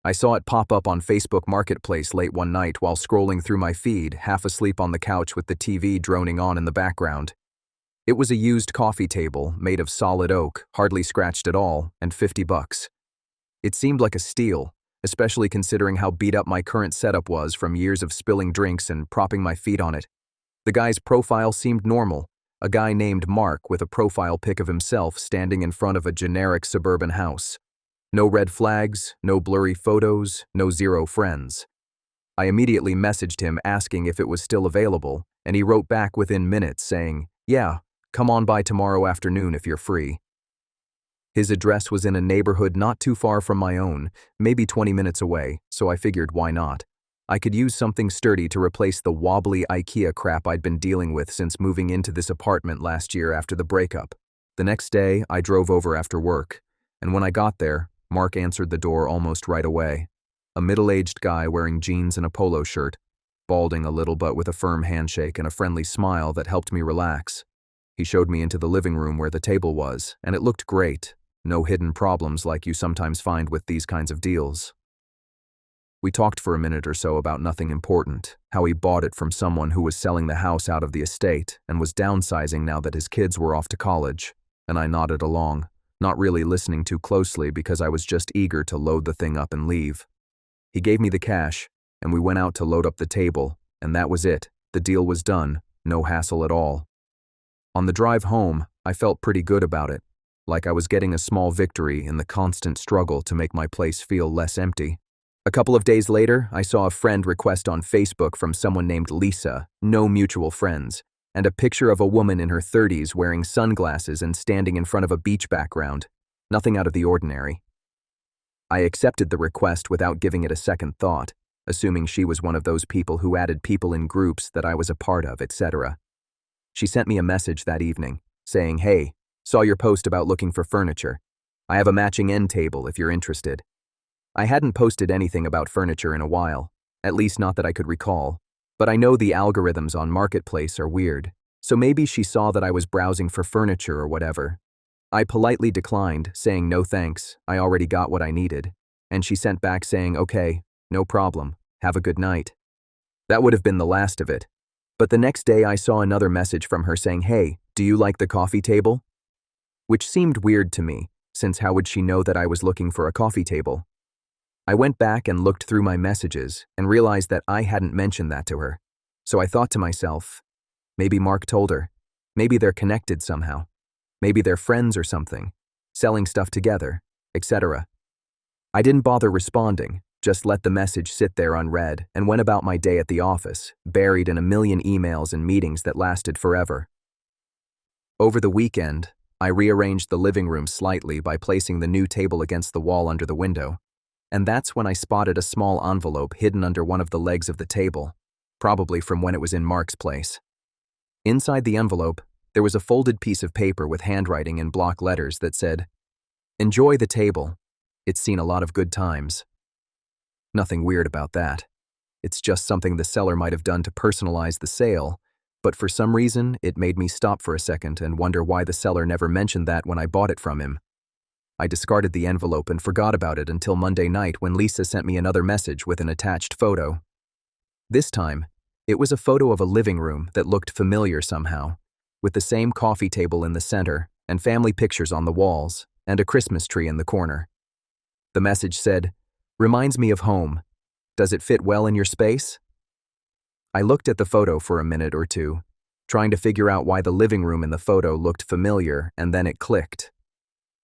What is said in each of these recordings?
I saw it pop up on Facebook Marketplace late one night while scrolling through my feed, half asleep on the couch with the TV droning on in the background. It was a used coffee table made of solid oak, hardly scratched at all, and $50. It seemed like a steal, especially considering how beat up my current setup was from years of spilling drinks and propping my feet on it. The guy's profile seemed normal, a guy named Mark with a profile pic of himself standing in front of a generic suburban house. No red flags, no blurry photos, no zero friends. I immediately messaged him asking if it was still available, and he wrote back within minutes saying, "Yeah, come on by tomorrow afternoon if you're free." His address was in a neighborhood not too far from my own, maybe 20 minutes away, so I figured why not. I could use something sturdy to replace the wobbly IKEA crap I'd been dealing with since moving into this apartment last year after the breakup. The next day, I drove over after work, and when I got there, Mark answered the door almost right away. A middle-aged guy wearing jeans and a polo shirt, balding a little but with a firm handshake and a friendly smile that helped me relax. He showed me into the living room where the table was, and it looked great. No hidden problems like you sometimes find with these kinds of deals. We talked for a minute or so about nothing important, how he bought it from someone who was selling the house out of the estate and was downsizing now that his kids were off to college, and I nodded along, not really listening too closely because I was just eager to load the thing up and leave. He gave me the cash, and we went out to load up the table, and that was it. The deal was done, no hassle at all. On the drive home, I felt pretty good about it, like I was getting a small victory in the constant struggle to make my place feel less empty. A couple of days later, I saw a friend request on Facebook from someone named Lisa, no mutual friends, and a picture of a woman in her 30s wearing sunglasses and standing in front of a beach background. Nothing out of the ordinary. I accepted the request without giving it a second thought, assuming she was one of those people who added people in groups that I was a part of, etc. She sent me a message that evening, saying, "Hey, saw your post about looking for furniture. I have a matching end table if you're interested." I hadn't posted anything about furniture in a while, at least not that I could recall, but I know the algorithms on Marketplace are weird, so maybe she saw that I was browsing for furniture or whatever. I politely declined, saying no thanks, I already got what I needed, and she sent back saying, "Okay, no problem, have a good night." That would have been the last of it, but the next day I saw another message from her saying, "Hey, do you like the coffee table?" Which seemed weird to me, since how would she know that I was looking for a coffee table? I went back and looked through my messages and realized that I hadn't mentioned that to her. So I thought to myself, maybe Mark told her. Maybe they're connected somehow. Maybe they're friends or something, selling stuff together, etc. I didn't bother responding, just let the message sit there unread and went about my day at the office, buried in a million emails and meetings that lasted forever. Over the weekend, I rearranged the living room slightly by placing the new table against the wall under the window. And that's when I spotted a small envelope hidden under one of the legs of the table, probably from when it was in Mark's place. Inside the envelope, there was a folded piece of paper with handwriting in block letters that said, "Enjoy the table. It's seen a lot of good times." Nothing weird about that. It's just something the seller might have done to personalize the sale, but for some reason, it made me stop for a second and wonder why the seller never mentioned that when I bought it from him. I discarded the envelope and forgot about it until Monday night when Lisa sent me another message with an attached photo. This time, it was a photo of a living room that looked familiar somehow, with the same coffee table in the center and family pictures on the walls and a Christmas tree in the corner. The message said, "Reminds me of home. Does it fit well in your space?" I looked at the photo for a minute or two, trying to figure out why the living room in the photo looked familiar, and then it clicked.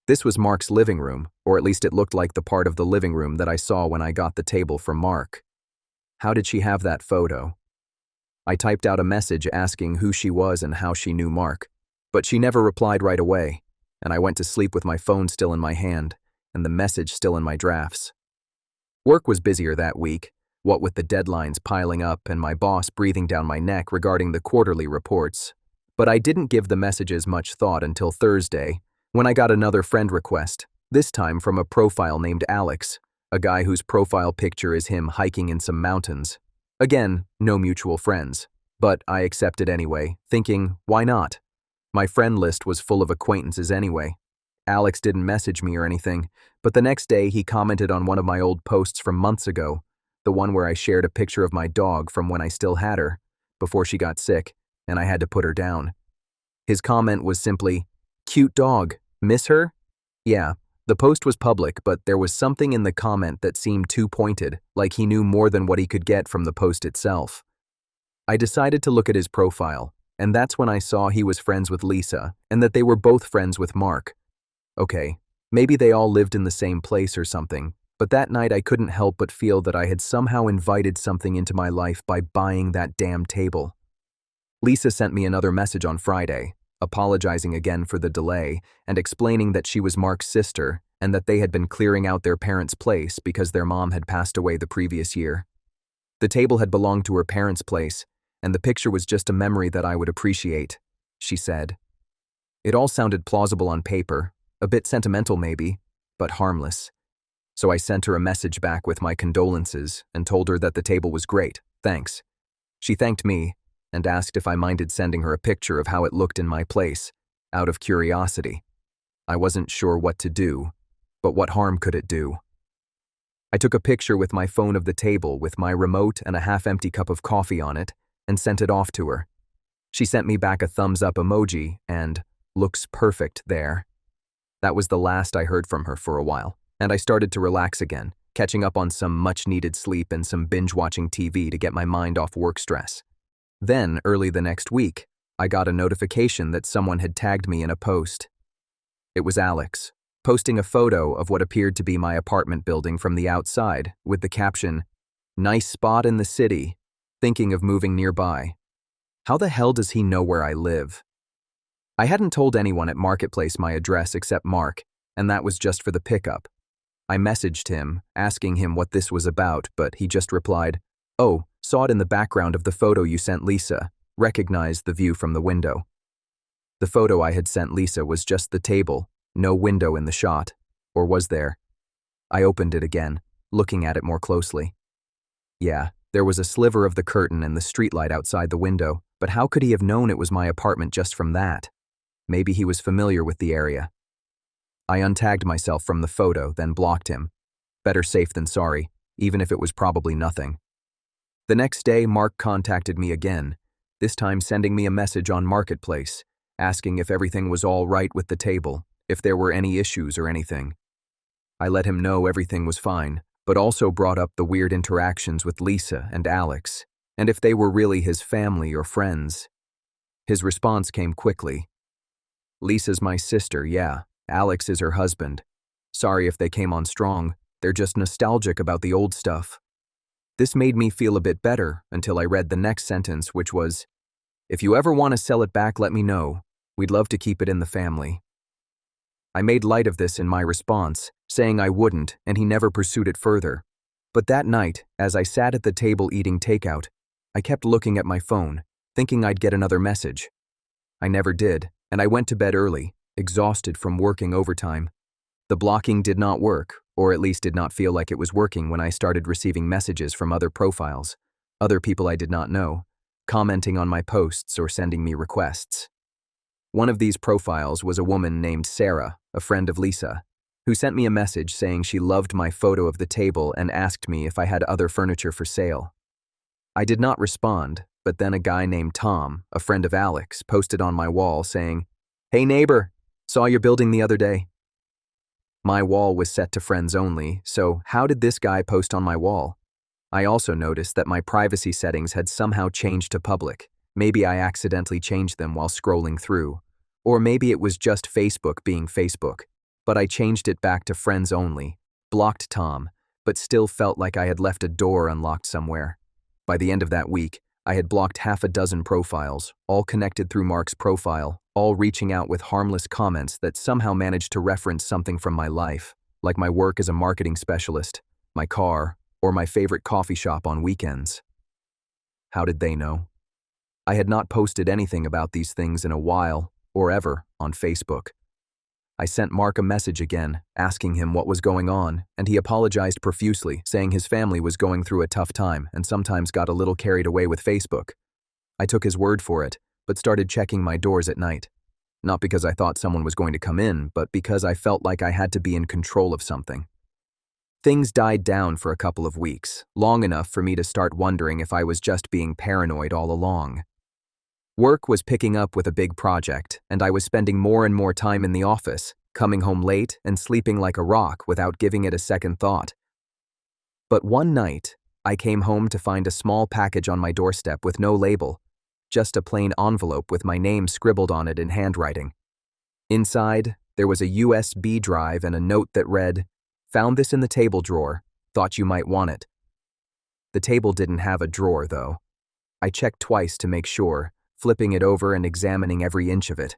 This was Mark's living room, or at least it looked like the part of the living room that I saw when I got the table from Mark. How did she have that photo? I typed out a message asking who she was and how she knew Mark, but she never replied right away, and I went to sleep with my phone still in my hand and the message still in my drafts. Work was busier that week, what with the deadlines piling up and my boss breathing down my neck regarding the quarterly reports, but I didn't give the messages much thought until Thursday, when I got another friend request, this time from a profile named Alex, a guy whose profile picture is him hiking in some mountains. Again, no mutual friends, but I accepted anyway, thinking, why not? My friend list was full of acquaintances anyway. Alex didn't message me or anything, but the next day he commented on one of my old posts from months ago, the one where I shared a picture of my dog from when I still had her, before she got sick, and I had to put her down. His comment was simply, "Cute dog, miss her?" Yeah, the post was public, but there was something in the comment that seemed too pointed, like he knew more than what he could get from the post itself. I decided to look at his profile, and that's when I saw he was friends with Lisa, and that they were both friends with Mark. Okay, maybe they all lived in the same place or something, but that night I couldn't help but feel that I had somehow invited something into my life by buying that damn table. Lisa sent me another message on Friday, apologizing again for the delay and explaining that she was Mark's sister and that they had been clearing out their parents' place because their mom had passed away the previous year. The table had belonged to her parents' place, and the picture was just a memory that I would appreciate, she said. It all sounded plausible on paper, a bit sentimental maybe, but harmless. So I sent her a message back with my condolences and told her that the table was great, thanks. She thanked me and asked if I minded sending her a picture of how it looked in my place, out of curiosity. I wasn't sure what to do, but what harm could it do? I took a picture with my phone of the table with my remote and a half-empty cup of coffee on it and sent it off to her. She sent me back a thumbs-up emoji and "looks perfect there." That was the last I heard from her for a while, and I started to relax again, catching up on some much-needed sleep and some binge-watching TV to get my mind off work stress. Then, early the next week, I got a notification that someone had tagged me in a post. It was Alex, posting a photo of what appeared to be my apartment building from the outside with the caption, "Nice spot in the city, thinking of moving nearby." How the hell does he know where I live? I hadn't told anyone at Marketplace my address except Mark, and that was just for the pickup. I messaged him, asking him what this was about, but he just replied, "Oh, saw it in the background of the photo you sent Lisa, recognized the view from the window." The photo I had sent Lisa was just the table, no window in the shot, or was there? I opened it again, looking at it more closely. Yeah, there was a sliver of the curtain and the streetlight outside the window, but how could he have known it was my apartment just from that? Maybe he was familiar with the area. I untagged myself from the photo, then blocked him. Better safe than sorry, even if it was probably nothing. The next day, Mark contacted me again, this time sending me a message on Marketplace, asking if everything was all right with the table, if there were any issues or anything. I let him know everything was fine, but also brought up the weird interactions with Lisa and Alex, and if they were really his family or friends. His response came quickly. "Lisa's my sister, yeah. Alex is her husband. Sorry if they came on strong, they're just nostalgic about the old stuff." This made me feel a bit better until I read the next sentence, which was, "If you ever want to sell it back, let me know. We'd love to keep it in the family." I made light of this in my response, saying I wouldn't, and he never pursued it further. But that night, as I sat at the table eating takeout, I kept looking at my phone, thinking I'd get another message. I never did, and I went to bed early, exhausted from working overtime. The blocking did not work, or at least did not feel like it was working when I started receiving messages from other profiles, other people I did not know, commenting on my posts or sending me requests. One of these profiles was a woman named Sarah, a friend of Lisa, who sent me a message saying she loved my photo of the table and asked me if I had other furniture for sale. I did not respond, but then a guy named Tom, a friend of Alex, posted on my wall saying, "Hey neighbor, saw your building the other day." My wall was set to friends only, so how did this guy post on my wall? I also noticed that my privacy settings had somehow changed to public. Maybe I accidentally changed them while scrolling through. Or maybe it was just Facebook being Facebook. But I changed it back to friends only, blocked Tom, but still felt like I had left a door unlocked somewhere. By the end of that week, I had blocked half a dozen profiles, all connected through Mark's profile, all reaching out with harmless comments that somehow managed to reference something from my life, like my work as a marketing specialist, my car, or my favorite coffee shop on weekends. How did they know? I had not posted anything about these things in a while, or ever, on Facebook. I sent Mark a message again, asking him what was going on, and he apologized profusely, saying his family was going through a tough time and sometimes got a little carried away with Facebook. I took his word for it, but started checking my doors at night. not because I thought someone was going to come in, but because I felt like I had to be in control of something. Things died down for a couple of weeks, long enough for me to start wondering if I was just being paranoid all along. Work was picking up with a big project, and I was spending more and more time in the office, coming home late and sleeping like a rock without giving it a second thought. But one night, I came home to find a small package on my doorstep with no label, just a plain envelope with my name scribbled on it in handwriting. Inside, there was a USB drive and a note that read, "Found this in the table drawer, thought you might want it." The table didn't have a drawer, though. I checked twice to make sure, flipping it over and examining every inch of it.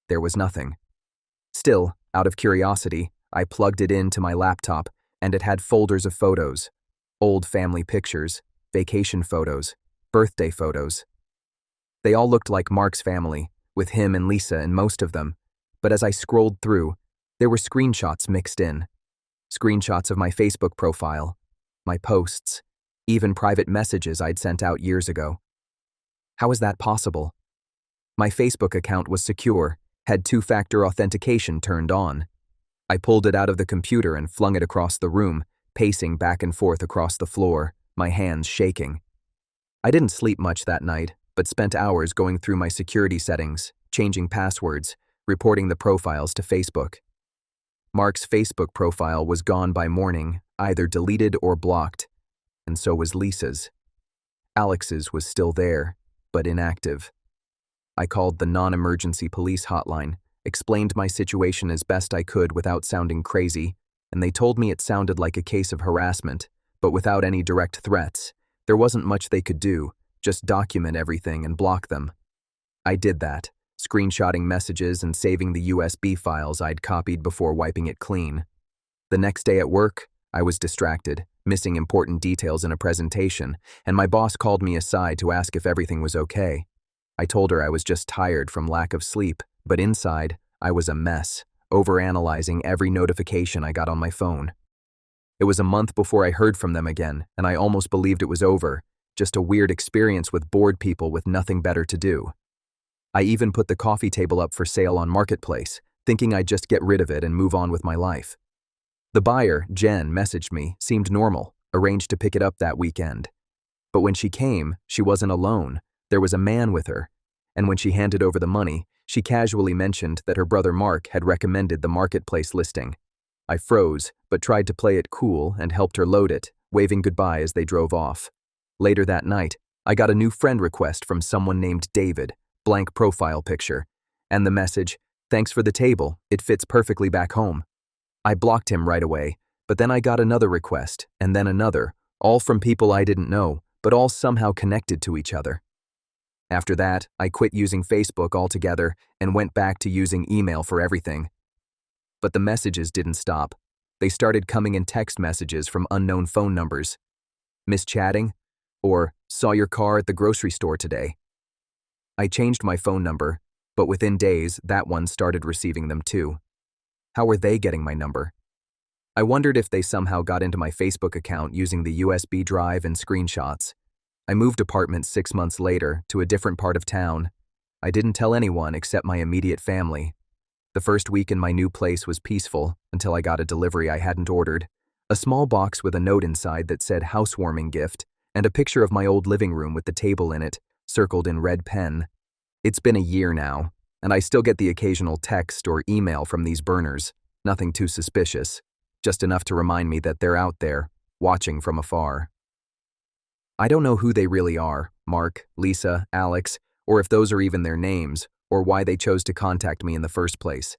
There was nothing. Still, out of curiosity, I plugged it into my laptop, and it had folders of photos. Old family pictures, vacation photos, birthday photos. They all looked like Mark's family, with him and Lisa in most of them, but as I scrolled through, there were screenshots mixed in. Screenshots of my Facebook profile, my posts, even private messages I'd sent out years ago. How was that possible? My Facebook account was secure, had two-factor authentication turned on. I pulled it out of the computer and flung it across the room, pacing back and forth across the floor, my hands shaking. I didn't sleep much that night, but spent hours going through my security settings, changing passwords, reporting the profiles to Facebook. Mark's Facebook profile was gone by morning, either deleted or blocked, and so was Lisa's. Alex's was still there, but inactive. I called the non-emergency police hotline, explained my situation as best I could without sounding crazy, and they told me it sounded like a case of harassment, but without any direct threats. There wasn't much they could do, just document everything and block them. I did that, screenshotting messages and saving the USB files I'd copied before wiping it clean. The next day at work, I was distracted, missing important details in a presentation, and my boss called me aside to ask if everything was okay. I told her I was just tired from lack of sleep, but inside, I was a mess, overanalyzing every notification I got on my phone. It was a month before I heard from them again, and I almost believed it was over, just a weird experience with bored people with nothing better to do. I even put the coffee table up for sale on Marketplace, thinking I'd just get rid of it and move on with my life. The buyer, Jen, messaged me, seemed normal, arranged to pick it up that weekend. But when she came, she wasn't alone. There was a man with her, and when she handed over the money, she casually mentioned that her brother Mark had recommended the Marketplace listing. I froze, but tried to play it cool and helped her load it, waving goodbye as they drove off. Later that night, I got a new friend request from someone named David, blank profile picture, and the message, "Thanks for the table, it fits perfectly back home." I blocked him right away, but then I got another request, and then another, all from people I didn't know, but all somehow connected to each other. After that, I quit using Facebook altogether and went back to using email for everything. But the messages didn't stop. They started coming in text messages from unknown phone numbers. "Miss chatting?" or "Saw your car at the grocery store today." I changed my phone number, but within days, that one started receiving them too. How were they getting my number? I wondered if they somehow got into my Facebook account using the USB drive and screenshots. I moved apartments 6 months later to a different part of town. I didn't tell anyone except my immediate family. The first week in my new place was peaceful until I got a delivery I hadn't ordered. A small box with a note inside that said housewarming gift and a picture of my old living room with the table in it, circled in red pen. It's been a year now, and I still get the occasional text or email from these burners. Nothing too suspicious, just enough to remind me that they're out there, watching from afar. I don't know who they really are, Mark, Lisa, Alex, or if those are even their names, or why they chose to contact me in the first place.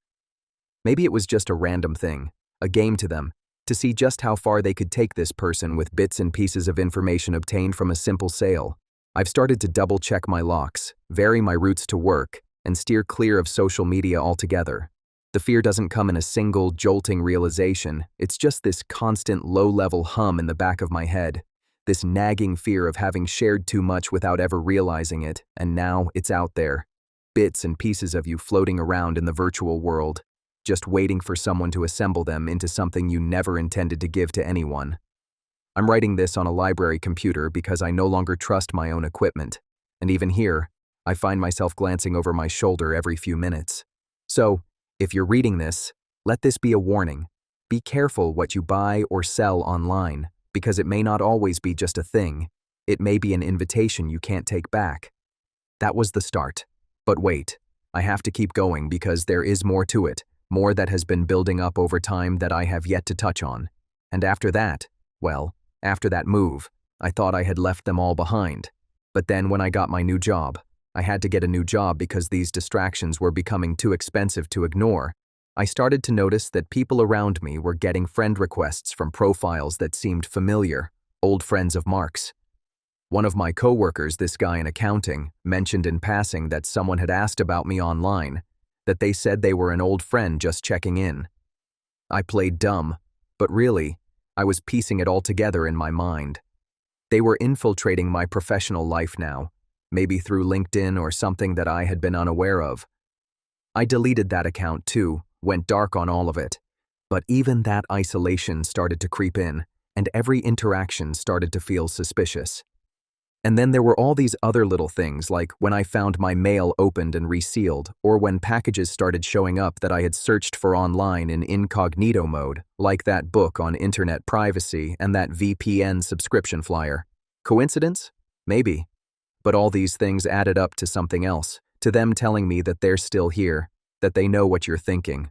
Maybe it was just a random thing, a game to them, to see just how far they could take this person with bits and pieces of information obtained from a simple sale. I've started to double-check my locks, vary my routes to work, and steer clear of social media altogether. The fear doesn't come in a single, jolting realization. It's just this constant, low-level hum in the back of my head. This nagging fear of having shared too much without ever realizing it, and now it's out there. Bits and pieces of you floating around in the virtual world, just waiting for someone to assemble them into something you never intended to give to anyone. I'm writing this on a library computer because I no longer trust my own equipment, and even here, I find myself glancing over my shoulder every few minutes. So, if you're reading this, let this be a warning. Be careful what you buy or sell online, because it may not always be just a thing. It may be an invitation you can't take back. That was the start. But wait, I have to keep going because there is more to it, more that has been building up over time that I have yet to touch on. And after that, well, after that move, I thought I had left them all behind. But then when I got my new job, I had to get a new job because these distractions were becoming too expensive to ignore. I started to notice that people around me were getting friend requests from profiles that seemed familiar, old friends of Mark's. One of my coworkers, this guy in accounting, mentioned in passing that someone had asked about me online, that they said they were an old friend just checking in. I played dumb, but really, I was piecing it all together in my mind. They were infiltrating my professional life now, maybe through LinkedIn or something that I had been unaware of. I deleted that account too, went dark on all of it. But even that isolation started to creep in, and every interaction started to feel suspicious. And then there were all these other little things, like when I found my mail opened and resealed, or when packages started showing up that I had searched for online in incognito mode, like that book on internet privacy and that VPN subscription flyer. Coincidence? Maybe. But all these things added up to something else, to them telling me that they're still here, that they know what you're thinking.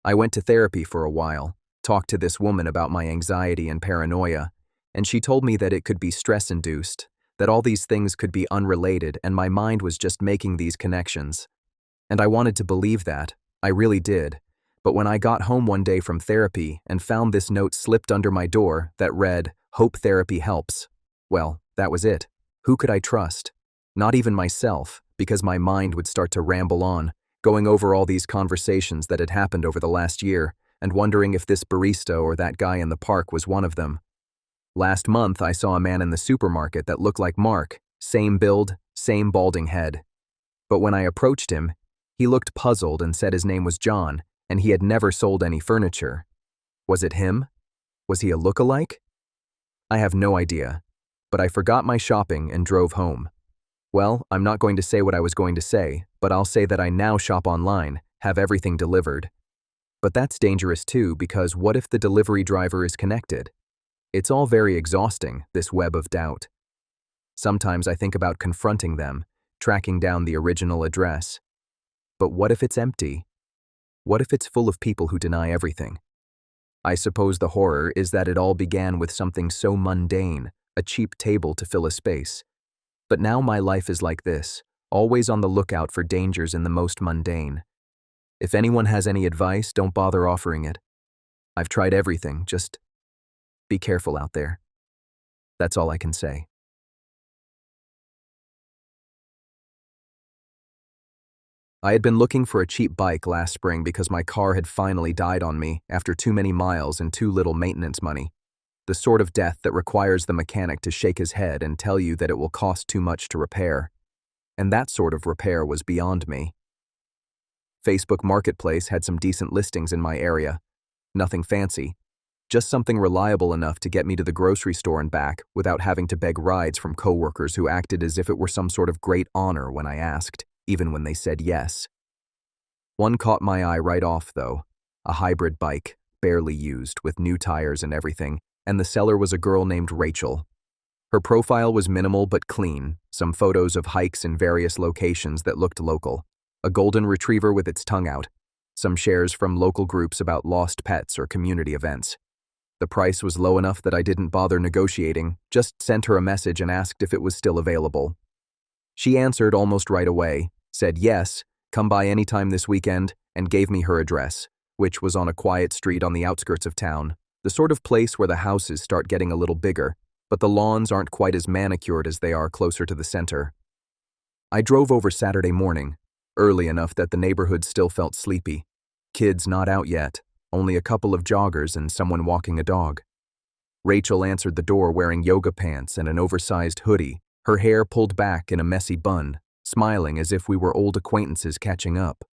I went to therapy for a while, talked to this woman about my anxiety and paranoia, and she told me that it could be stress-induced, that all these things could be unrelated and my mind was just making these connections. And I wanted to believe that, I really did. But when I got home one day from therapy and found this note slipped under my door that read, "Hope therapy helps," well, that was it. Who could I trust? Not even myself, because my mind would start to ramble on, going over all these conversations that had happened over the last year, and wondering if this barista or that guy in the park was one of them. Last month, I saw a man in the supermarket that looked like Mark, same build, same balding head. But when I approached him, he looked puzzled and said his name was John, and he had never sold any furniture. Was it him? Was he a look-alike? I have no idea, but I forgot my shopping and drove home. Well, I'm not going to say what I was going to say, but I'll say that I now shop online, have everything delivered. But that's dangerous too, because what if the delivery driver is connected? It's all very exhausting, this web of doubt. Sometimes I think about confronting them, tracking down the original address. But what if it's empty? What if it's full of people who deny everything? I suppose the horror is that it all began with something so mundane, a cheap table to fill a space. But now my life is like this, always on the lookout for dangers in the most mundane. If anyone has any advice, don't bother offering it. I've tried everything, just be careful out there. That's all I can say. I had been looking for a cheap bike last spring because my car had finally died on me after too many miles and too little maintenance money. The sort of death that requires the mechanic to shake his head and tell you that it will cost too much to repair. And that sort of repair was beyond me. Facebook Marketplace had some decent listings in my area. Nothing fancy. Just something reliable enough to get me to the grocery store and back without having to beg rides from coworkers who acted as if it were some sort of great honor when I asked, even when they said yes. One caught my eye right off, though. A hybrid bike, barely used, with new tires and everything, and the seller was a girl named Rachel. Her profile was minimal but clean, some photos of hikes in various locations that looked local, a golden retriever with its tongue out, some shares from local groups about lost pets or community events. The price was low enough that I didn't bother negotiating, just sent her a message and asked if it was still available. She answered almost right away, said yes, come by anytime this weekend, and gave me her address, which was on a quiet street on the outskirts of town, the sort of place where the houses start getting a little bigger, but the lawns aren't quite as manicured as they are closer to the center. I drove over Saturday morning, early enough that the neighborhood still felt sleepy. Kids not out yet. Only a couple of joggers and someone walking a dog. Rachel answered the door wearing yoga pants and an oversized hoodie, her hair pulled back in a messy bun, smiling as if we were old acquaintances catching up.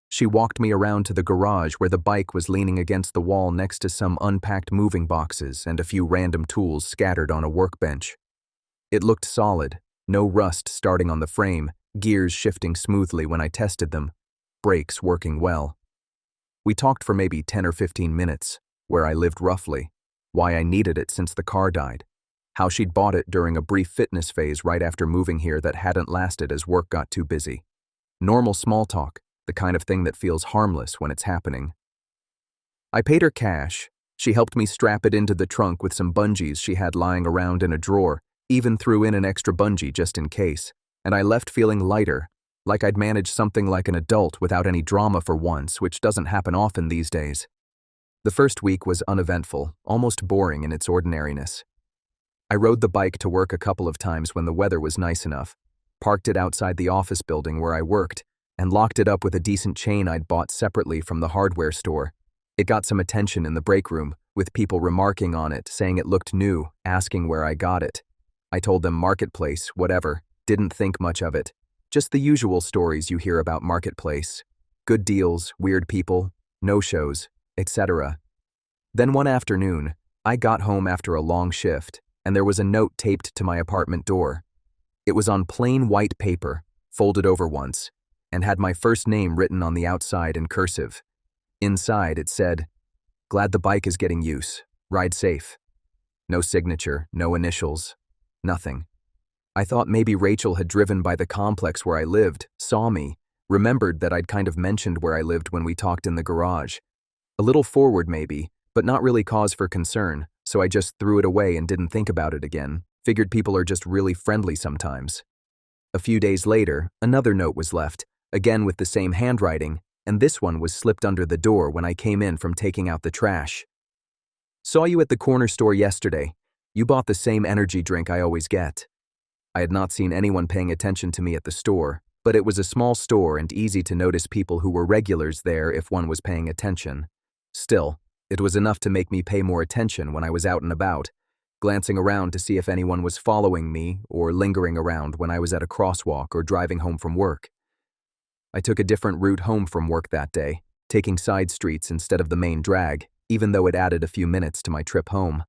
She walked me around to the garage where the bike was leaning against the wall next to some unpacked moving boxes and a few random tools scattered on a workbench. It looked solid, no rust starting on the frame, gears shifting smoothly when I tested them. brakes working well. We talked for maybe 10 or 15 minutes, where I lived roughly, why I needed it since the car died, how she'd bought it during a brief fitness phase right after moving here that hadn't lasted as work got too busy. Normal small talk, the kind of thing that feels harmless when it's happening. I paid her cash. She helped me strap it into the trunk with some bungees she had lying around in a drawer, even threw in an extra bungee just in case, and I left feeling lighter, like I'd managed something like an adult without any drama for once, which doesn't happen often these days. The first week was uneventful, almost boring in its ordinariness. I rode the bike to work a couple of times when the weather was nice enough, parked it outside the office building where I worked, and locked it up with a decent chain I'd bought separately from the hardware store. It got some attention in the break room, with people remarking on it, saying it looked new, asking where I got it. I told them Marketplace, whatever, didn't think much of it. Just the usual stories you hear about Marketplace. Good deals, weird people, no-shows, etc. Then one afternoon, I got home after a long shift, and there was a note taped to my apartment door. It was on plain white paper, folded over once, and had my first name written on the outside in cursive. Inside it said, "Glad the bike is getting use. Ride safe." No signature, no initials, nothing. I thought maybe Rachel had driven by the complex where I lived, saw me, remembered that I'd kind of mentioned where I lived when we talked in the garage. A little forward maybe, but not really cause for concern, so I just threw it away and didn't think about it again. Figured people are just really friendly sometimes. A few days later, another note was left, again with the same handwriting, and this one was slipped under the door when I came in from taking out the trash. "Saw you at the corner store yesterday. You bought the same energy drink I always get." I had not seen anyone paying attention to me at the store, but it was a small store and easy to notice people who were regulars there if one was paying attention. Still, it was enough to make me pay more attention when I was out and about, glancing around to see if anyone was following me or lingering around when I was at a crosswalk or driving home from work. I took a different route home from work that day, taking side streets instead of the main drag, even though it added a few minutes to my trip home.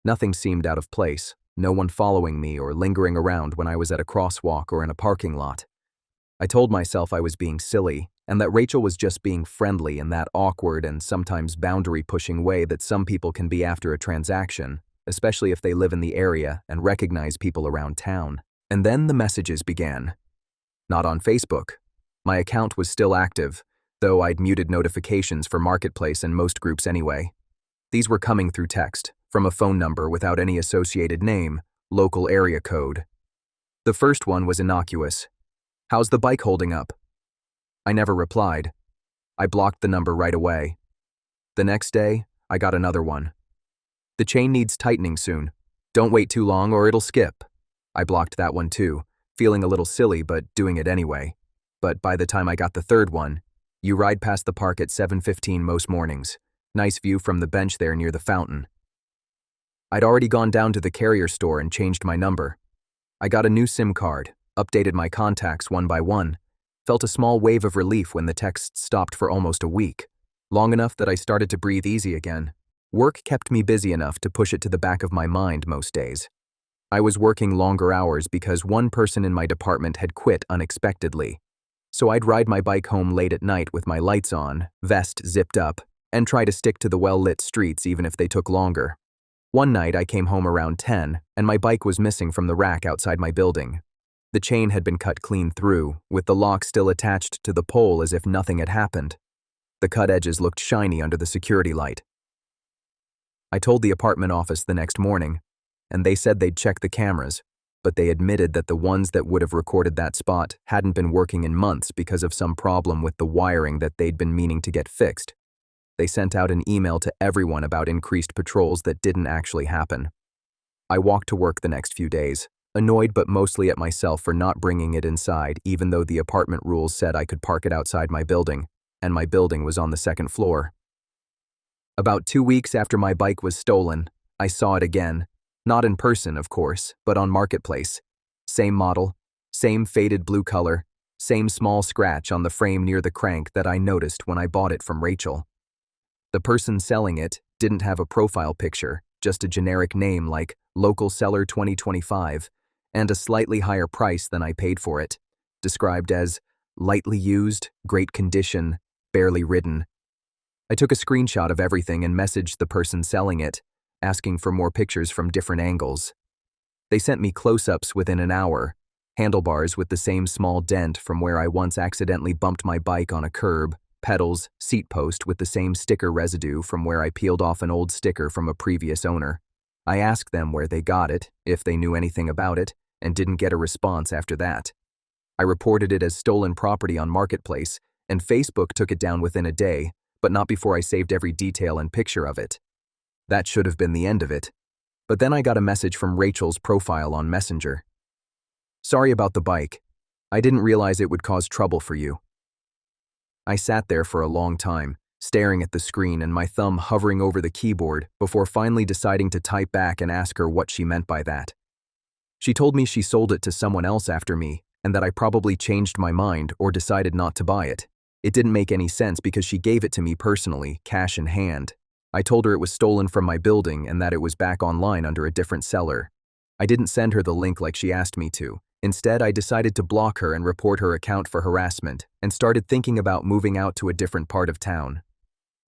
Nothing seemed out of place, no one following me or lingering around when I was at a crosswalk or in a parking lot. I told myself I was being silly, and that Rachel was just being friendly in that awkward and sometimes boundary-pushing way that some people can be after a transaction, especially if they live in the area and recognize people around town. And then the messages began. Not on Facebook. My account was still active, though I'd muted notifications for Marketplace and most groups anyway. These were coming through text, from a phone number without any associated name, local area code. The first one was innocuous. "How's the bike holding up?" I never replied. I blocked the number right away. The next day, I got another one. "The chain needs tightening soon. Don't wait too long or it'll skip." I blocked that one too, feeling a little silly but doing it anyway. But by the time I got the third one, "You ride past the park at 7:15 most mornings. Nice view from the bench there near the fountain." I'd already gone down to the carrier store and changed my number. I got a new SIM card, updated my contacts one by one, felt a small wave of relief when the texts stopped for almost a week, long enough that I started to breathe easy again. Work kept me busy enough to push it to the back of my mind most days. I was working longer hours because one person in my department had quit unexpectedly. So I'd ride my bike home late at night with my lights on, vest zipped up, and try to stick to the well-lit streets even if they took longer. One night I came home around 10, and my bike was missing from the rack outside my building. The chain had been cut clean through, with the lock still attached to the pole as if nothing had happened. The cut edges looked shiny under the security light. I told the apartment office the next morning, and they said they'd check the cameras, but they admitted that the ones that would have recorded that spot hadn't been working in months because of some problem with the wiring that they'd been meaning to get fixed. They sent out an email to everyone about increased patrols that didn't actually happen. I walked to work the next few days, annoyed but mostly at myself for not bringing it inside even though the apartment rules said I could park it outside my building, and my building was on the second floor. About 2 weeks after my bike was stolen, I saw it again. Not in person, of course, but on Marketplace. Same model, same faded blue color, same small scratch on the frame near the crank that I noticed when I bought it from Rachel. The person selling it didn't have a profile picture, just a generic name like Local Seller 2025, and a slightly higher price than I paid for it, described as lightly used, great condition, barely ridden. I took a screenshot of everything and messaged the person selling it, asking for more pictures from different angles. They sent me close-ups within an hour, handlebars with the same small dent from where I once accidentally bumped my bike on a curb, pedals, seat post with the same sticker residue from where I peeled off an old sticker from a previous owner. I asked them where they got it, if they knew anything about it, and didn't get a response after that. I reported it as stolen property on Marketplace, and Facebook took it down within a day, but not before I saved every detail and picture of it. That should have been the end of it. But then I got a message from Rachel's profile on Messenger. "Sorry about the bike. I didn't realize it would cause trouble for you." I sat there for a long time, staring at the screen and my thumb hovering over the keyboard before finally deciding to type back and ask her what she meant by that. She told me she sold it to someone else after me and that I probably changed my mind or decided not to buy it. It didn't make any sense because she gave it to me personally, cash in hand. I told her it was stolen from my building and that it was back online under a different seller. I didn't send her the link like she asked me to. Instead, I decided to block her and report her account for harassment and started thinking about moving out to a different part of town.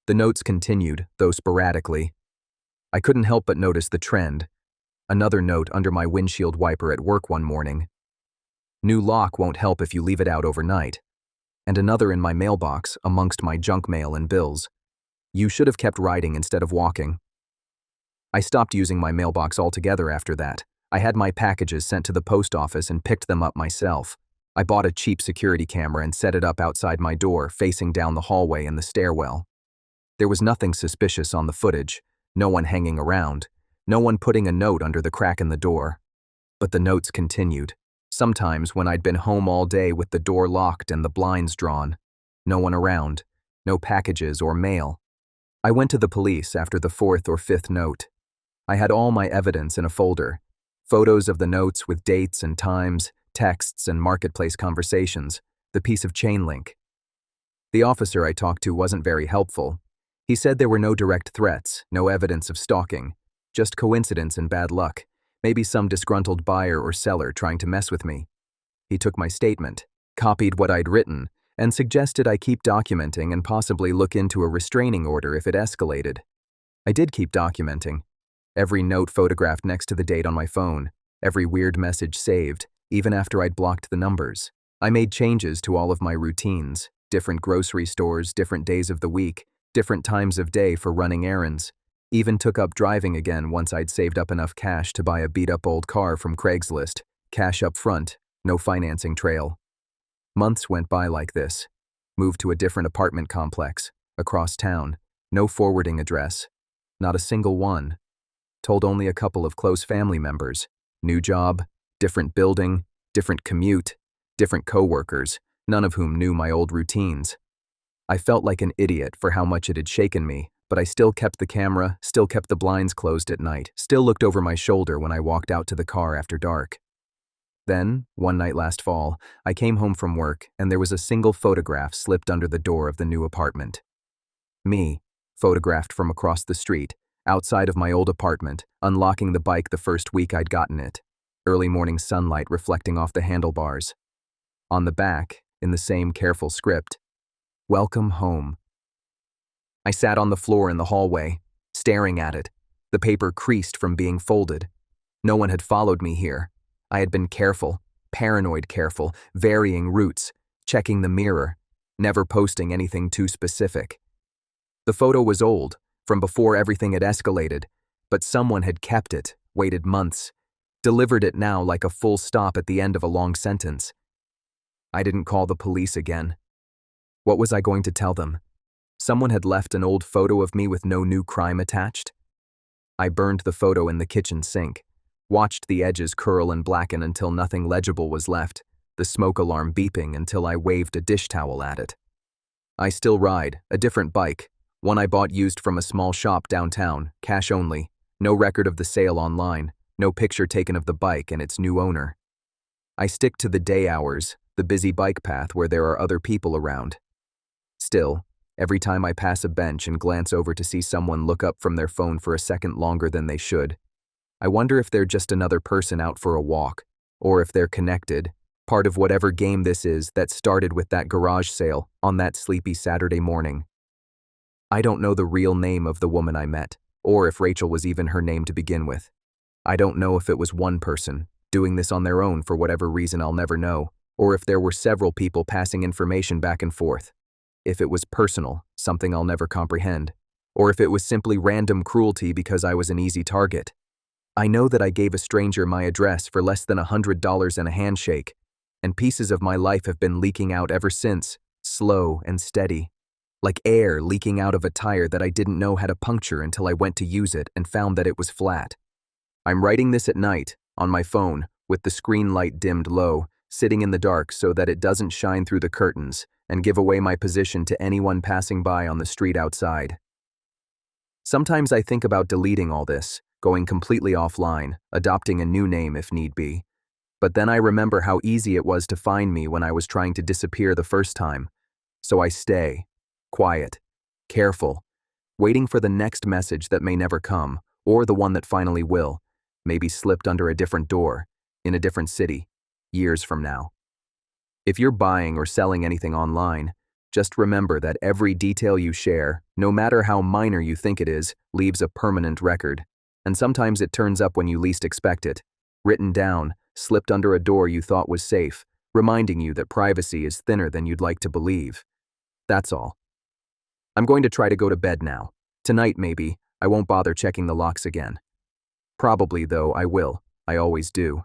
The notes continued, though sporadically. I couldn't help but notice the trend. Another note under my windshield wiper at work one morning. "New lock won't help if you leave it out overnight." And another in my mailbox amongst my junk mail and bills. "You should have kept riding instead of walking." I stopped using my mailbox altogether after that. I had my packages sent to the post office and picked them up myself. I bought a cheap security camera and set it up outside my door, facing down the hallway and the stairwell. There was nothing suspicious on the footage, no one hanging around, no one putting a note under the crack in the door. But the notes continued. Sometimes when I'd been home all day with the door locked and the blinds drawn. No one around, no packages or mail. I went to the police after the fourth or fifth note. I had all my evidence in a folder. Photos of the notes with dates and times, texts and Marketplace conversations, the piece of chain link. The officer I talked to wasn't very helpful. He said there were no direct threats, no evidence of stalking, just coincidence and bad luck, maybe some disgruntled buyer or seller trying to mess with me. He took my statement, copied what I'd written, and suggested I keep documenting and possibly look into a restraining order if it escalated. I did keep documenting. Every note photographed next to the date on my phone, every weird message saved, even after I'd blocked the numbers. I made changes to all of my routines, different grocery stores, different days of the week, different times of day for running errands. Even took up driving again once I'd saved up enough cash to buy a beat-up old car from Craigslist, cash up front, no financing trail. Months went by like this. Moved to a different apartment complex, across town, no forwarding address, not a single one. Told only a couple of close family members. New job, different building, different commute, different coworkers, none of whom knew my old routines. I felt like an idiot for how much it had shaken me, but I still kept the camera, still kept the blinds closed at night, still looked over my shoulder when I walked out to the car after dark. Then, one night last fall, I came home from work and there was a single photograph slipped under the door of the new apartment. Me, photographed from across the street, outside of my old apartment, unlocking the bike the first week I'd gotten it. Early morning sunlight reflecting off the handlebars. On the back, in the same careful script, "Welcome home." I sat on the floor in the hallway, staring at it, the paper creased from being folded. No one had followed me here. I had been careful, paranoid careful, varying routes, checking the mirror, never posting anything too specific. The photo was old, from before everything had escalated, but someone had kept it, waited months, delivered it now like a full stop at the end of a long sentence. I didn't call the police again. What was I going to tell them? Someone had left an old photo of me with no new crime attached? I burned the photo in the kitchen sink, watched the edges curl and blacken until nothing legible was left, the smoke alarm beeping until I waved a dish towel at it. I still ride, a different bike, one I bought used from a small shop downtown, cash only, no record of the sale online, no picture taken of the bike and its new owner. I stick to the day hours, the busy bike path where there are other people around. Still, every time I pass a bench and glance over to see someone look up from their phone for a second longer than they should, I wonder if they're just another person out for a walk, or if they're connected, part of whatever game this is that started with that garage sale on that sleepy Saturday morning. I don't know the real name of the woman I met, or if Rachel was even her name to begin with. I don't know if it was one person, doing this on their own for whatever reason I'll never know, or if there were several people passing information back and forth. If it was personal, something I'll never comprehend, or if it was simply random cruelty because I was an easy target. I know that I gave a stranger my address for less than $100 and a handshake, and pieces of my life have been leaking out ever since, slow and steady, like air leaking out of a tire that I didn't know had a puncture until I went to use it and found that it was flat. I'm writing this at night, on my phone, with the screen light dimmed low, sitting in the dark so that it doesn't shine through the curtains and give away my position to anyone passing by on the street outside. Sometimes I think about deleting all this, going completely offline, adopting a new name if need be. But then I remember how easy it was to find me when I was trying to disappear the first time. So I stay, quiet, careful, waiting for the next message that may never come, or the one that finally will, maybe slipped under a different door, in a different city, years from now. If you're buying or selling anything online, just remember that every detail you share, no matter how minor you think it is, leaves a permanent record. And sometimes it turns up when you least expect it, written down, slipped under a door you thought was safe, reminding you that privacy is thinner than you'd like to believe. That's all. I'm going to try to go to bed now. Tonight, maybe, I won't bother checking the locks again. Probably, though, I will. I always do.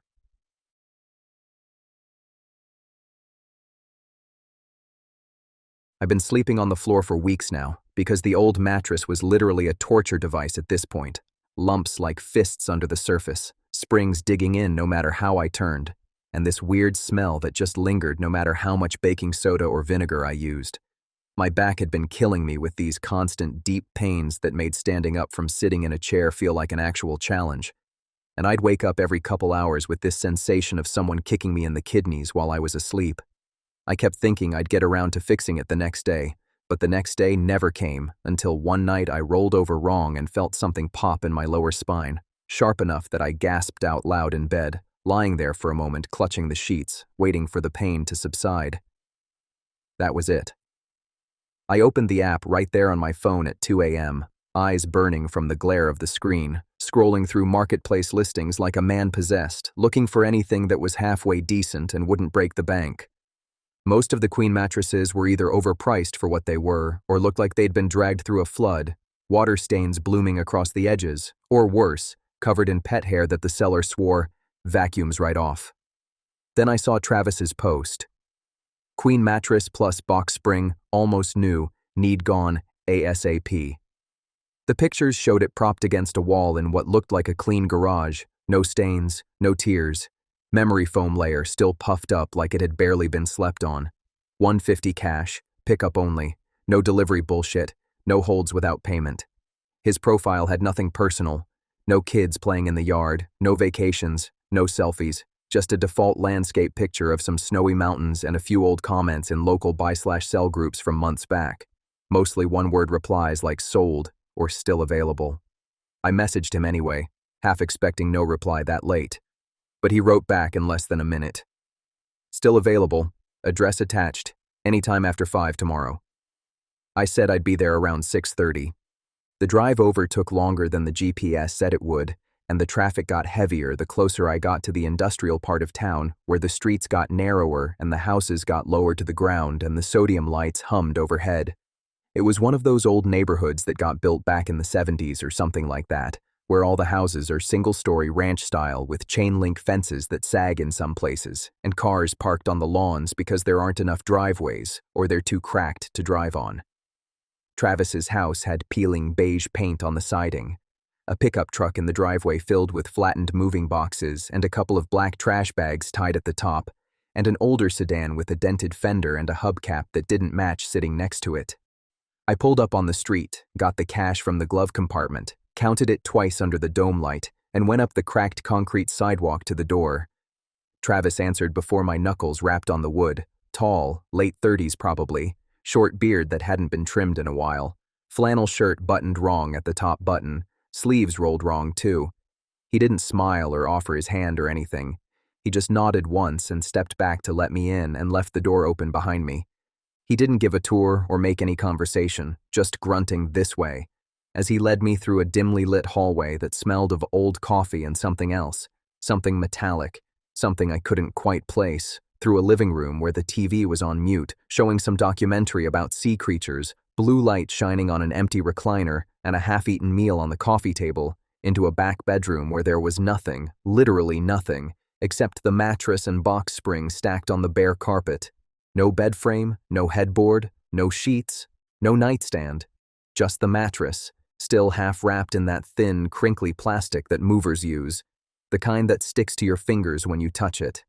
I've been sleeping on the floor for weeks now, because the old mattress was literally a torture device at this point. Lumps like fists under the surface, springs digging in no matter how I turned, and this weird smell that just lingered no matter how much baking soda or vinegar I used. My back had been killing me with these constant deep pains that made standing up from sitting in a chair feel like an actual challenge. And I'd wake up every couple hours with this sensation of someone kicking me in the kidneys while I was asleep. I kept thinking I'd get around to fixing it the next day, but the next day never came until one night I rolled over wrong and felt something pop in my lower spine, sharp enough that I gasped out loud in bed, lying there for a moment clutching the sheets, waiting for the pain to subside. That was it. I opened the app right there on my phone at 2 a.m., eyes burning from the glare of the screen, scrolling through marketplace listings like a man possessed, looking for anything that was halfway decent and wouldn't break the bank. Most of the queen mattresses were either overpriced for what they were, or looked like they'd been dragged through a flood, water stains blooming across the edges, or worse, covered in pet hair that the seller swore vacuums right off. Then I saw Travis's post. Queen mattress plus box spring, almost new, need gone, ASAP. The pictures showed it propped against a wall in what looked like a clean garage, no stains, no tears. Memory foam layer still puffed up like it had barely been slept on. $150 cash, pickup only, no delivery bullshit, no holds without payment. His profile had nothing personal, no kids playing in the yard, no vacations, no selfies, just a default landscape picture of some snowy mountains and a few old comments in local buy/sell groups from months back. Mostly one-word replies like sold or still available. I messaged him anyway, half expecting no reply that late. But he wrote back in less than a minute. Still available, address attached, anytime after 5 tomorrow. I said I'd be there around 6:30. The drive over took longer than the GPS said it would, and the traffic got heavier the closer I got to the industrial part of town, where the streets got narrower and the houses got lower to the ground and the sodium lights hummed overhead. It was one of those old neighborhoods that got built back in the 70s or something like that, where all the houses are single-story ranch style with chain-link fences that sag in some places, and cars parked on the lawns because there aren't enough driveways or they're too cracked to drive on. Travis's house had peeling beige paint on the siding, a pickup truck in the driveway filled with flattened moving boxes and a couple of black trash bags tied at the top, and an older sedan with a dented fender and a hubcap that didn't match sitting next to it. I pulled up on the street, got the cash from the glove compartment, counted it twice under the dome light, and went up the cracked concrete sidewalk to the door. Travis answered before my knuckles rapped on the wood, tall, late 30s probably, short beard that hadn't been trimmed in a while, flannel shirt buttoned wrong at the top button, sleeves rolled wrong too. He didn't smile or offer his hand or anything. He just nodded once and stepped back to let me in and left the door open behind me. He didn't give a tour or make any conversation, just grunting this way, as he led me through a dimly lit hallway that smelled of old coffee and something else, something metallic, something I couldn't quite place, through a living room where the TV was on mute, showing some documentary about sea creatures, blue light shining on an empty recliner, and a half-eaten meal on the coffee table, into a back bedroom where there was nothing, literally nothing, except the mattress and box spring stacked on the bare carpet. No bed frame, no headboard, no sheets, no nightstand. Just the mattress, still half wrapped in that thin, crinkly plastic that movers use, the kind that sticks to your fingers when you touch it.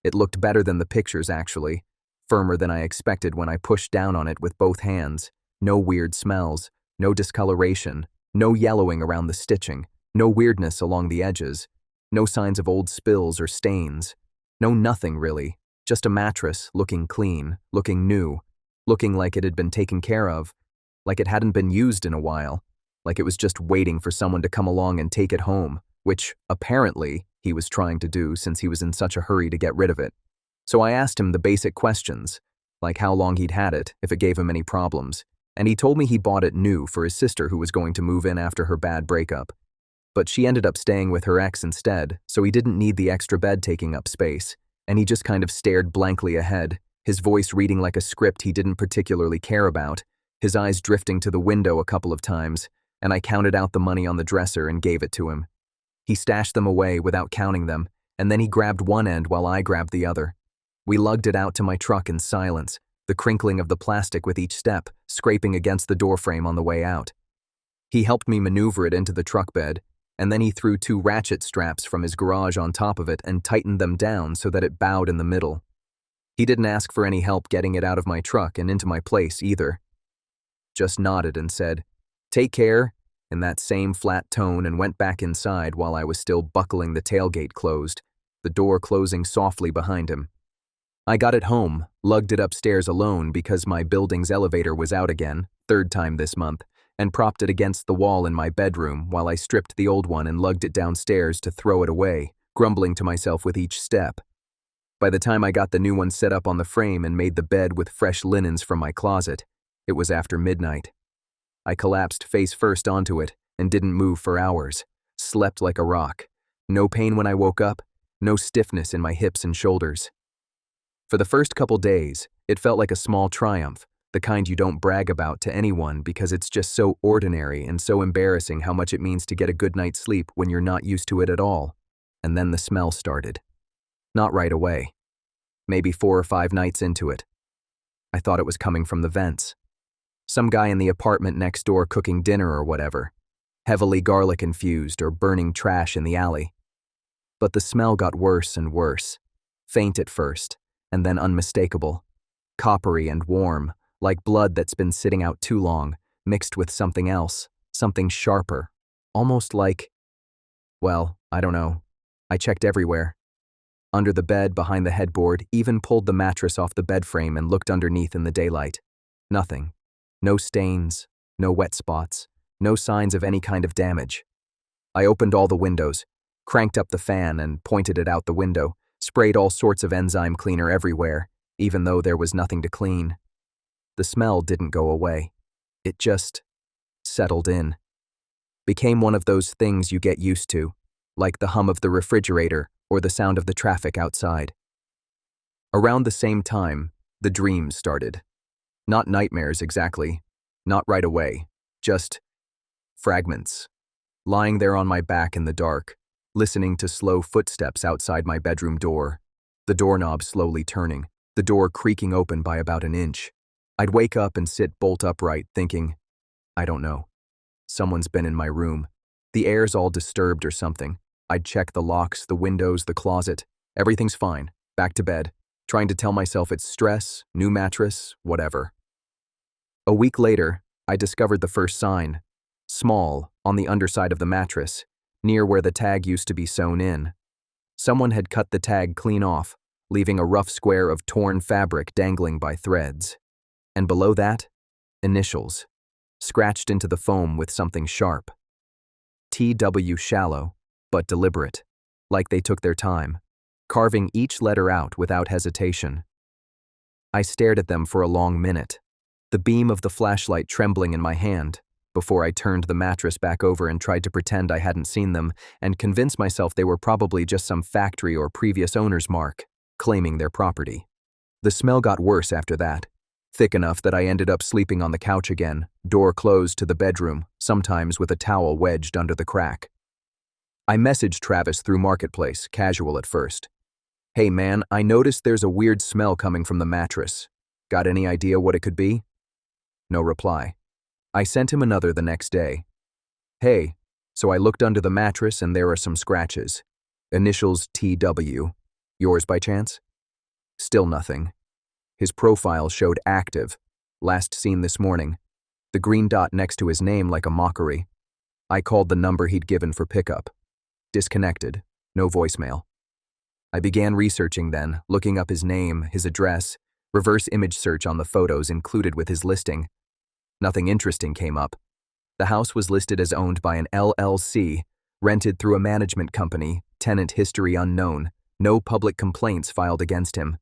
It looked better than the pictures, actually, firmer than I expected when I pushed down on it with both hands. No weird smells, no discoloration, no yellowing around the stitching, no weirdness along the edges, no signs of old spills or stains. No nothing, really. Just a mattress, looking clean, looking new, looking like it had been taken care of, like it hadn't been used in a while, like it was just waiting for someone to come along and take it home, which, apparently, he was trying to do since he was in such a hurry to get rid of it. So I asked him the basic questions, like how long he'd had it, if it gave him any problems, and he told me he bought it new for his sister who was going to move in after her bad breakup. But she ended up staying with her ex instead, so he didn't need the extra bed taking up space, and he just kind of stared blankly ahead, his voice reading like a script he didn't particularly care about, his eyes drifting to the window a couple of times, and I counted out the money on the dresser and gave it to him. He stashed them away without counting them, and then he grabbed one end while I grabbed the other. We lugged it out to my truck in silence, the crinkling of the plastic with each step, scraping against the doorframe on the way out. He helped me maneuver it into the truck bed, and then he threw 2 ratchet straps from his garage on top of it and tightened them down so that it bowed in the middle. He didn't ask for any help getting it out of my truck and into my place either. Just nodded and said, "Take care," in that same flat tone, and went back inside while I was still buckling the tailgate closed, the door closing softly behind him. I got it home, lugged it upstairs alone because my building's elevator was out again, 3rd time this month, and propped it against the wall in my bedroom while I stripped the old one and lugged it downstairs to throw it away, grumbling to myself with each step. By the time I got the new one set up on the frame and made the bed with fresh linens from my closet, it was after midnight. I collapsed face first onto it and didn't move for hours, slept like a rock. No pain when I woke up, no stiffness in my hips and shoulders. For the first couple days, it felt like a small triumph, the kind you don't brag about to anyone because it's just so ordinary and so embarrassing how much it means to get a good night's sleep when you're not used to it at all. And then the smell started. Not right away. Maybe 4 or 5 nights into it. I thought it was coming from the vents. Some guy in the apartment next door cooking dinner or whatever, heavily garlic infused or burning trash in the alley. But the smell got worse and worse, faint at first, and then unmistakable, coppery and warm, like blood that's been sitting out too long, mixed with something else, something sharper, almost like, well, I don't know. I checked everywhere. Under the bed, behind the headboard, even pulled the mattress off the bed frame and looked underneath in the daylight. Nothing. No stains, no wet spots, no signs of any kind of damage. I opened all the windows, cranked up the fan and pointed it out the window, sprayed all sorts of enzyme cleaner everywhere, even though there was nothing to clean. The smell didn't go away. It just settled in. Became one of those things you get used to, like the hum of the refrigerator or the sound of the traffic outside. Around the same time, the dreams started. Not nightmares exactly, not right away, just fragments. Lying there on my back in the dark, listening to slow footsteps outside my bedroom door, the doorknob slowly turning, the door creaking open by about an inch. I'd wake up and sit bolt upright thinking, I don't know. Someone's been in my room. The air's all disturbed or something. I'd check the locks, the windows, the closet. Everything's fine. Back to bed. Trying to tell myself it's stress, new mattress, whatever. A week later, I discovered the first sign. Small, on the underside of the mattress, near where the tag used to be sewn in. Someone had cut the tag clean off, leaving a rough square of torn fabric dangling by threads. And below that, initials, scratched into the foam with something sharp. TW, shallow, but deliberate, like they took their time. carving each letter out without hesitation. I stared at them for a long minute, the beam of the flashlight trembling in my hand, before I turned the mattress back over and tried to pretend I hadn't seen them and convince myself they were probably just some factory or previous owner's mark, claiming their property. The smell got worse after that, thick enough that I ended up sleeping on the couch again, door closed to the bedroom, sometimes with a towel wedged under the crack. I messaged Travis through Marketplace, casual at first. "Hey man, I noticed there's a weird smell coming from the mattress. Got any idea what it could be?" No reply. I sent him another the next day. "Hey, so I looked under the mattress and there are some scratches. Initials TW. Yours by chance?" Still nothing. His profile showed active, last seen this morning, the green dot next to his name like a mockery. I called the number he'd given for pickup. Disconnected, no voicemail. I began researching then, looking up his name, his address, reverse image search on the photos included with his listing. Nothing interesting came up. The house was listed as owned by an LLC, rented through a management company, tenant history unknown, no public complaints filed against him.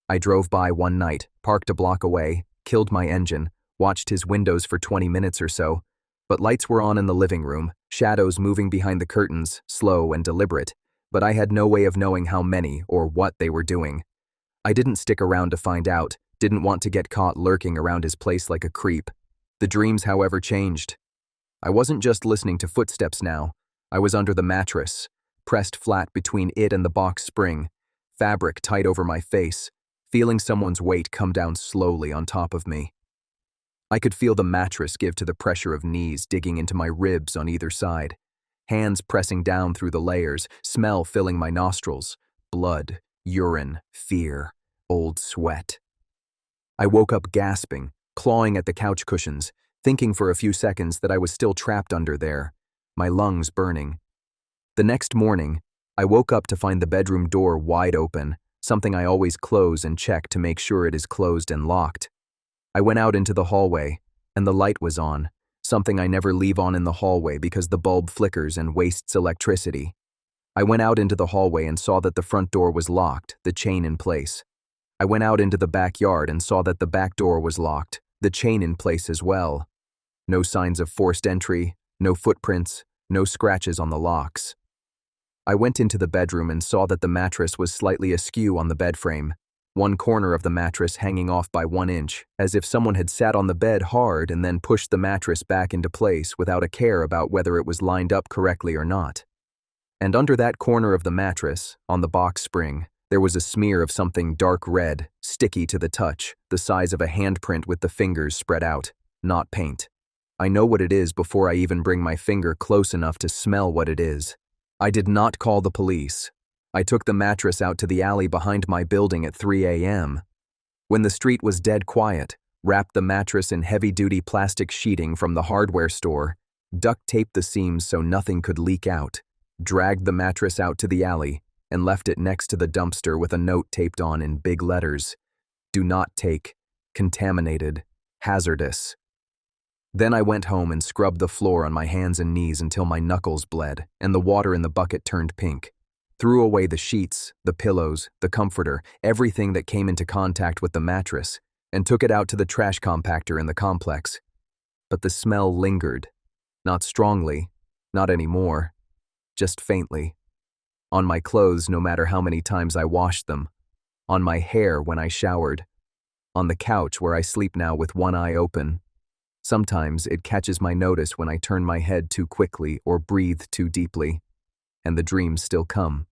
I drove by one night, parked a block away, killed my engine, watched his windows for 20 minutes or so, but lights were on in the living room, shadows moving behind the curtains, slow and deliberate, but I had no way of knowing how many or what they were doing. I didn't stick around to find out, didn't want to get caught lurking around his place like a creep. The dreams, however, changed. I wasn't just listening to footsteps now. I was under the mattress, pressed flat between it and the box spring, fabric tight over my face, feeling someone's weight come down slowly on top of me. I could feel the mattress give to the pressure of knees digging into my ribs on either side, hands pressing down through the layers, smell filling my nostrils, blood, urine, fear, old sweat. I woke up gasping, clawing at the couch cushions, thinking for a few seconds that I was still trapped under there, my lungs burning. The next morning, I woke up to find the bedroom door wide open, something I always close and check to make sure it is closed and locked. I went out into the hallway, and the light was on, something I never leave on in the hallway because the bulb flickers and wastes electricity. I went out into the hallway and saw that the front door was locked, the chain in place. I went out into the backyard and saw that the back door was locked, the chain in place as well. No signs of forced entry, no footprints, no scratches on the locks. I went into the bedroom and saw that the mattress was slightly askew on the bed frame, one corner of the mattress hanging off by 1 inch, as if someone had sat on the bed hard and then pushed the mattress back into place without a care about whether it was lined up correctly or not. And under that corner of the mattress, on the box spring, there was a smear of something dark red, sticky to the touch, the size of a handprint with the fingers spread out, not paint. I know what it is before I even bring my finger close enough to smell what it is. I did not call the police. I took the mattress out to the alley behind my building at 3 a.m. When the street was dead quiet, wrapped the mattress in heavy-duty plastic sheeting from the hardware store, duct-taped the seams so nothing could leak out, dragged the mattress out to the alley, and left it next to the dumpster with a note taped on in big letters. Do not take. Contaminated. Hazardous. Then I went home and scrubbed the floor on my hands and knees until my knuckles bled and the water in the bucket turned pink. Threw away the sheets, the pillows, the comforter, everything that came into contact with the mattress, and took it out to the trash compactor in the complex. But the smell lingered. Not strongly, not anymore, just faintly. On my clothes no matter how many times I washed them. On my hair when I showered. On the couch where I sleep now with one eye open. Sometimes it catches my notice when I turn my head too quickly or breathe too deeply. And the dreams still come.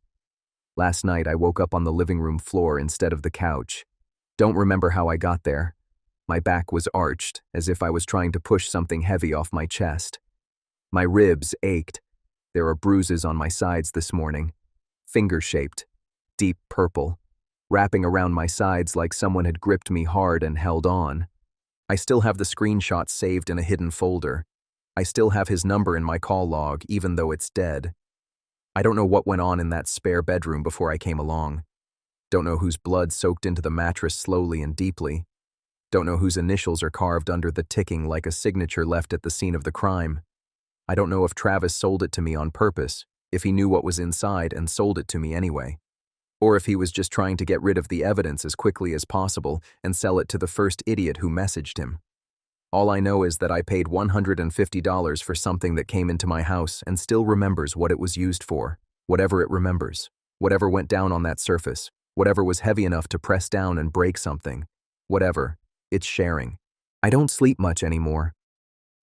Last night I woke up on the living room floor instead of the couch. Don't remember how I got there. My back was arched, as if I was trying to push something heavy off my chest. My ribs ached. There are bruises on my sides this morning. Finger-shaped, deep purple, wrapping around my sides like someone had gripped me hard and held on. I still have the screenshot saved in a hidden folder. I still have his number in my call log, even though it's dead. I don't know what went on in that spare bedroom before I came along. Don't know whose blood soaked into the mattress slowly and deeply. Don't know whose initials are carved under the ticking like a signature left at the scene of the crime. I don't know if Travis sold it to me on purpose, if he knew what was inside and sold it to me anyway. or if he was just trying to get rid of the evidence as quickly as possible and sell it to the first idiot who messaged him. All I know is that I paid $150 for something that came into my house and still remembers what it was used for, whatever it remembers, whatever went down on that surface, whatever was heavy enough to press down and break something, whatever, it's sharing. I don't sleep much anymore.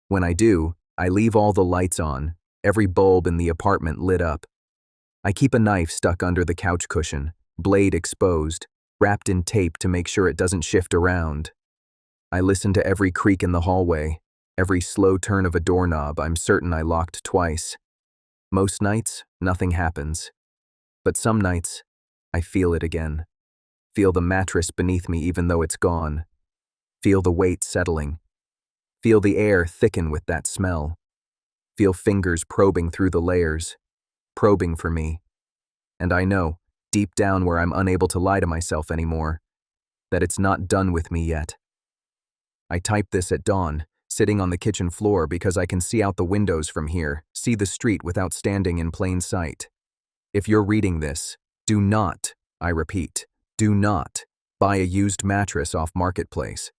When I do, I leave all the lights on, every bulb in the apartment lit up. I keep a knife stuck under the couch cushion, blade exposed, wrapped in tape to make sure it doesn't shift around. I listen to every creak in the hallway, every slow turn of a doorknob I'm certain I locked twice. Most nights, nothing happens. But some nights, I feel it again. Feel the mattress beneath me even though it's gone. Feel the weight settling. Feel the air thicken with that smell. Feel fingers probing through the layers, probing for me. And I know, deep down where I'm unable to lie to myself anymore, that it's not done with me yet. I type this at dawn, sitting on the kitchen floor because I can see out the windows from here, see the street without standing in plain sight. If you're reading this, do not, I repeat, do not buy a used mattress off Marketplace.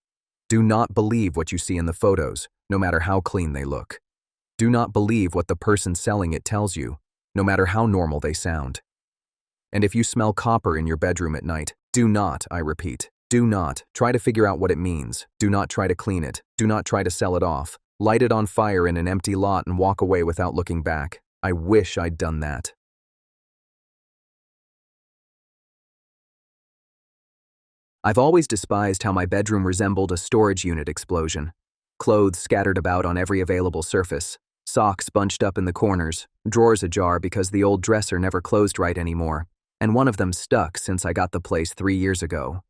Do not believe what you see in the photos, no matter how clean they look. Do not believe what the person selling it tells you, no matter how normal they sound. And if you smell copper in your bedroom at night, do not, I repeat, do not try to figure out what it means. Do not try to clean it. Do not try to sell it off. Light it on fire in an empty lot and walk away without looking back. I wish I'd done that. I've always despised how my bedroom resembled a storage unit explosion. Clothes scattered about on every available surface, socks bunched up in the corners, drawers ajar because the old dresser never closed right anymore, and one of them stuck since I got the place 3 years ago.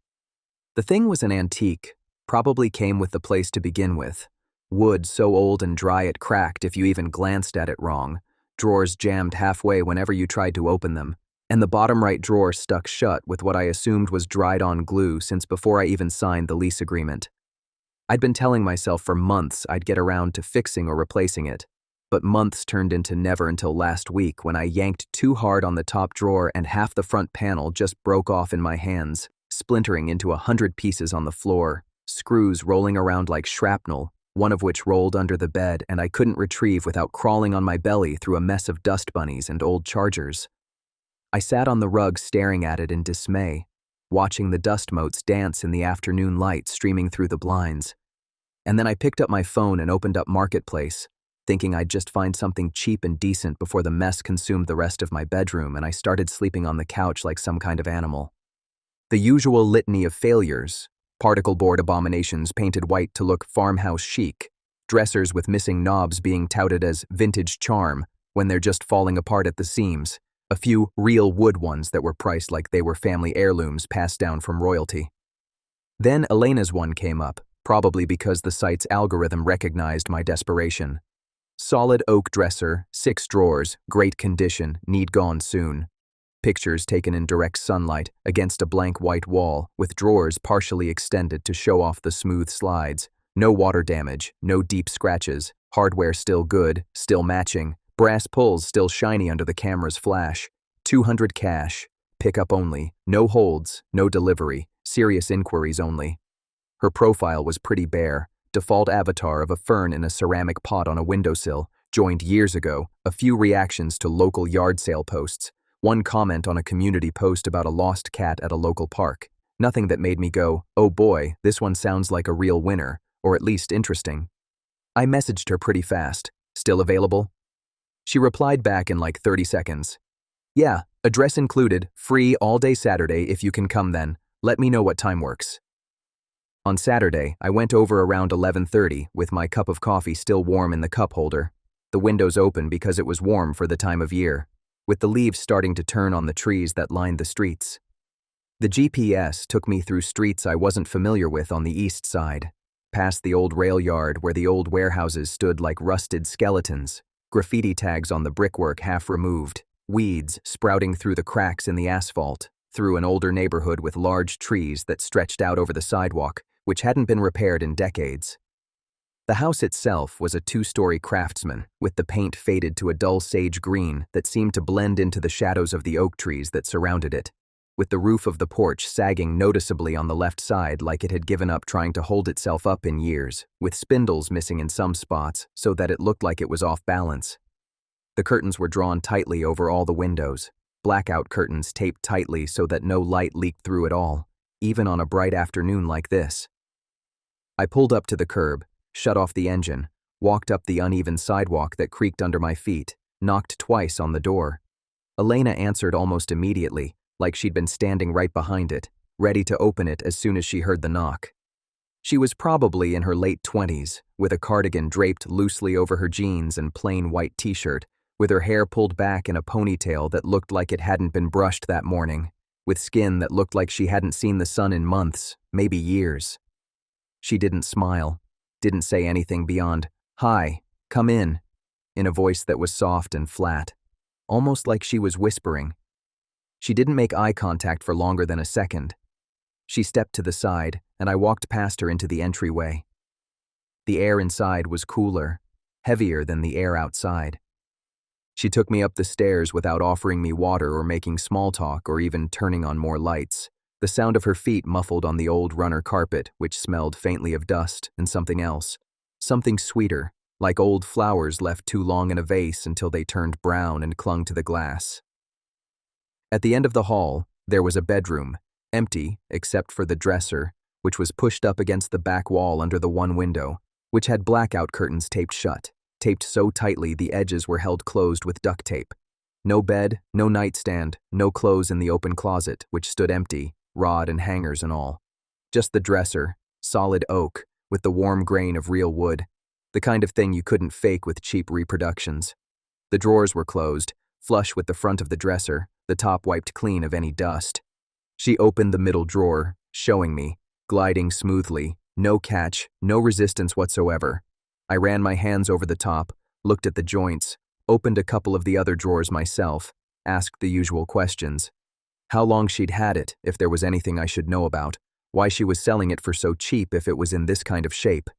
The thing was an antique, probably came with the place to begin with. Wood so old and dry it cracked if you even glanced at it wrong, drawers jammed halfway whenever you tried to open them, and the bottom right drawer stuck shut with what I assumed was dried-on glue since before I even signed the lease agreement. I'd been telling myself for months I'd get around to fixing or replacing it, but months turned into never until last week when I yanked too hard on the top drawer and half the front panel just broke off in my hands, splintering into 100 pieces on the floor, screws rolling around like shrapnel, one of which rolled under the bed and I couldn't retrieve without crawling on my belly through a mess of dust bunnies and old chargers. I sat on the rug staring at it in dismay, watching the dust motes dance in the afternoon light streaming through the blinds. And then I picked up my phone and opened up Marketplace, thinking I'd just find something cheap and decent before the mess consumed the rest of my bedroom and I started sleeping on the couch like some kind of animal. The usual litany of failures, particle board abominations painted white to look farmhouse chic, dressers with missing knobs being touted as vintage charm when they're just falling apart at the seams, a few real wood ones that were priced like they were family heirlooms passed down from royalty. Then Elena's one came up, probably because the site's algorithm recognized my desperation. Solid oak dresser, 6 drawers, great condition, need gone soon. Pictures taken in direct sunlight against a blank white wall with drawers partially extended to show off the smooth slides. No water damage, no deep scratches, hardware still good, still matching, brass pulls still shiny under the camera's flash. 200 cash, pickup only, no holds, no delivery, serious inquiries only. Her profile was pretty bare, default avatar of a fern in a ceramic pot on a windowsill, joined years ago, a few reactions to local yard sale posts, one comment on a community post about a lost cat at a local park. Nothing that made me go, oh boy, this one sounds like a real winner, or at least interesting. I messaged her pretty fast. Still available? She replied back in like 30 seconds. Yeah, address included, free all day Saturday if you can come then. Let me know what time works. On Saturday, I went over around 11:30 with my cup of coffee still warm in the cup holder. The windows open because it was warm for the time of year, with the leaves starting to turn on the trees that lined the streets. The GPS took me through streets I wasn't familiar with on the east side, past the old rail yard where the old warehouses stood like rusted skeletons, graffiti tags on the brickwork half removed, weeds sprouting through the cracks in the asphalt, through an older neighborhood with large trees that stretched out over the sidewalk, which hadn't been repaired in decades. The house itself was a 2-story craftsman, with the paint faded to a dull sage green that seemed to blend into the shadows of the oak trees that surrounded it. with the roof of the porch sagging noticeably on the left side like it had given up trying to hold itself up in years, with spindles missing in some spots so that it looked like it was off balance. The curtains were drawn tightly over all the windows, blackout curtains taped tightly so that no light leaked through at all, even on a bright afternoon like this. I pulled up to the curb, shut off the engine, walked up the uneven sidewalk that creaked under my feet, knocked twice on the door. Elena answered almost immediately, like she'd been standing right behind it, ready to open it as soon as she heard the knock. She was probably in her late 20s, with a cardigan draped loosely over her jeans and plain white t-shirt, with her hair pulled back in a ponytail that looked like it hadn't been brushed that morning, with skin that looked like she hadn't seen the sun in months, maybe years. She didn't smile, didn't say anything beyond, "Hi, come in," in a voice that was soft and flat, almost like she was whispering. She didn't make eye contact for longer than a second. She stepped to the side, and I walked past her into the entryway. The air inside was cooler, heavier than the air outside. She took me up the stairs without offering me water or making small talk or even turning on more lights, the sound of her feet muffled on the old runner carpet, which smelled faintly of dust and something else, something sweeter, like old flowers left too long in a vase until they turned brown and clung to the glass. At the end of the hall, there was a bedroom, empty except for the dresser, which was pushed up against the back wall under the one window, which had blackout curtains taped shut, taped so tightly the edges were held closed with duct tape. No bed, no nightstand, no clothes in the open closet, which stood empty, rod and hangers and all. Just the dresser, solid oak, with the warm grain of real wood, the kind of thing you couldn't fake with cheap reproductions. The drawers were closed, flush with the front of the dresser, the top wiped clean of any dust. She opened the middle drawer, showing me, gliding smoothly, no catch, no resistance whatsoever. I ran my hands over the top, looked at the joints, opened a couple of the other drawers myself, asked the usual questions. How long she'd had it, if there was anything I should know about, why she was selling it for so cheap if it was in this kind of shape.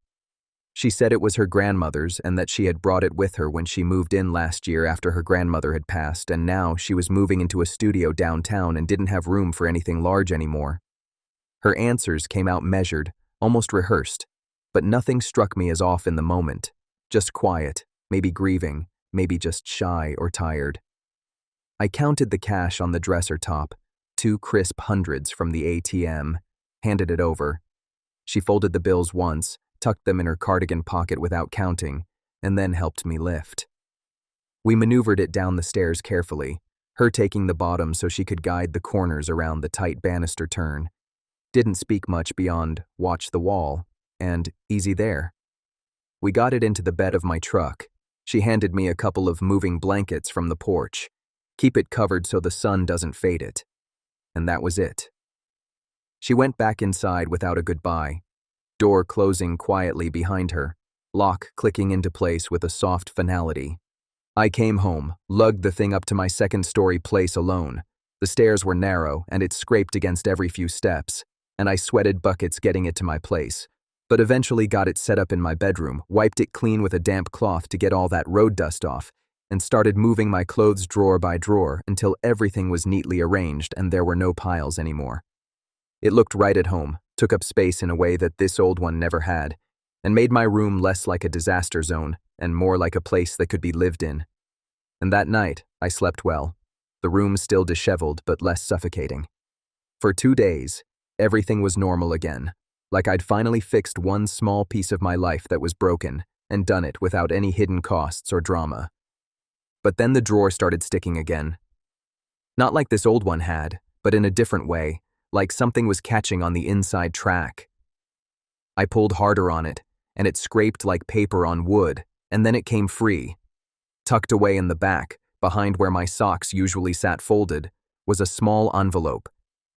She said it was her grandmother's and that she had brought it with her when she moved in last year after her grandmother had passed, and now she was moving into a studio downtown and didn't have room for anything large anymore. Her answers came out measured, almost rehearsed, but nothing struck me as off in the moment. Just quiet, maybe grieving, maybe just shy or tired. I counted the cash on the dresser top, 2 crisp hundreds from the ATM, handed it over. She folded the bills once, tucked them in her cardigan pocket without counting, and then helped me lift. We maneuvered it down the stairs carefully, her taking the bottom so she could guide the corners around the tight banister turn. Didn't speak much beyond, "Watch the wall," and "Easy there." We got it into the bed of my truck. She handed me a couple of moving blankets from the porch. Keep it covered so the sun doesn't fade it. And that was it. She went back inside without a goodbye, door closing quietly behind her, lock clicking into place with a soft finality. I came home, lugged the thing up to my second-story place alone. The stairs were narrow, and it scraped against every few steps, and I sweated buckets getting it to my place, but eventually got it set up in my bedroom, wiped it clean with a damp cloth to get all that road dust off, and started moving my clothes drawer by drawer until everything was neatly arranged and there were no piles anymore. It looked right at home, took up space in a way that this old one never had, and made my room less like a disaster zone and more like a place that could be lived in. And that night, I slept well, the room still disheveled but less suffocating. For 2 days, everything was normal again, like I'd finally fixed one small piece of my life that was broken and done it without any hidden costs or drama. But then the drawer started sticking again. Not like this old one had, but in a different way, like something was catching on the inside track. I pulled harder on it, and it scraped like paper on wood, and then it came free. Tucked away in the back, behind where my socks usually sat folded, was a small envelope,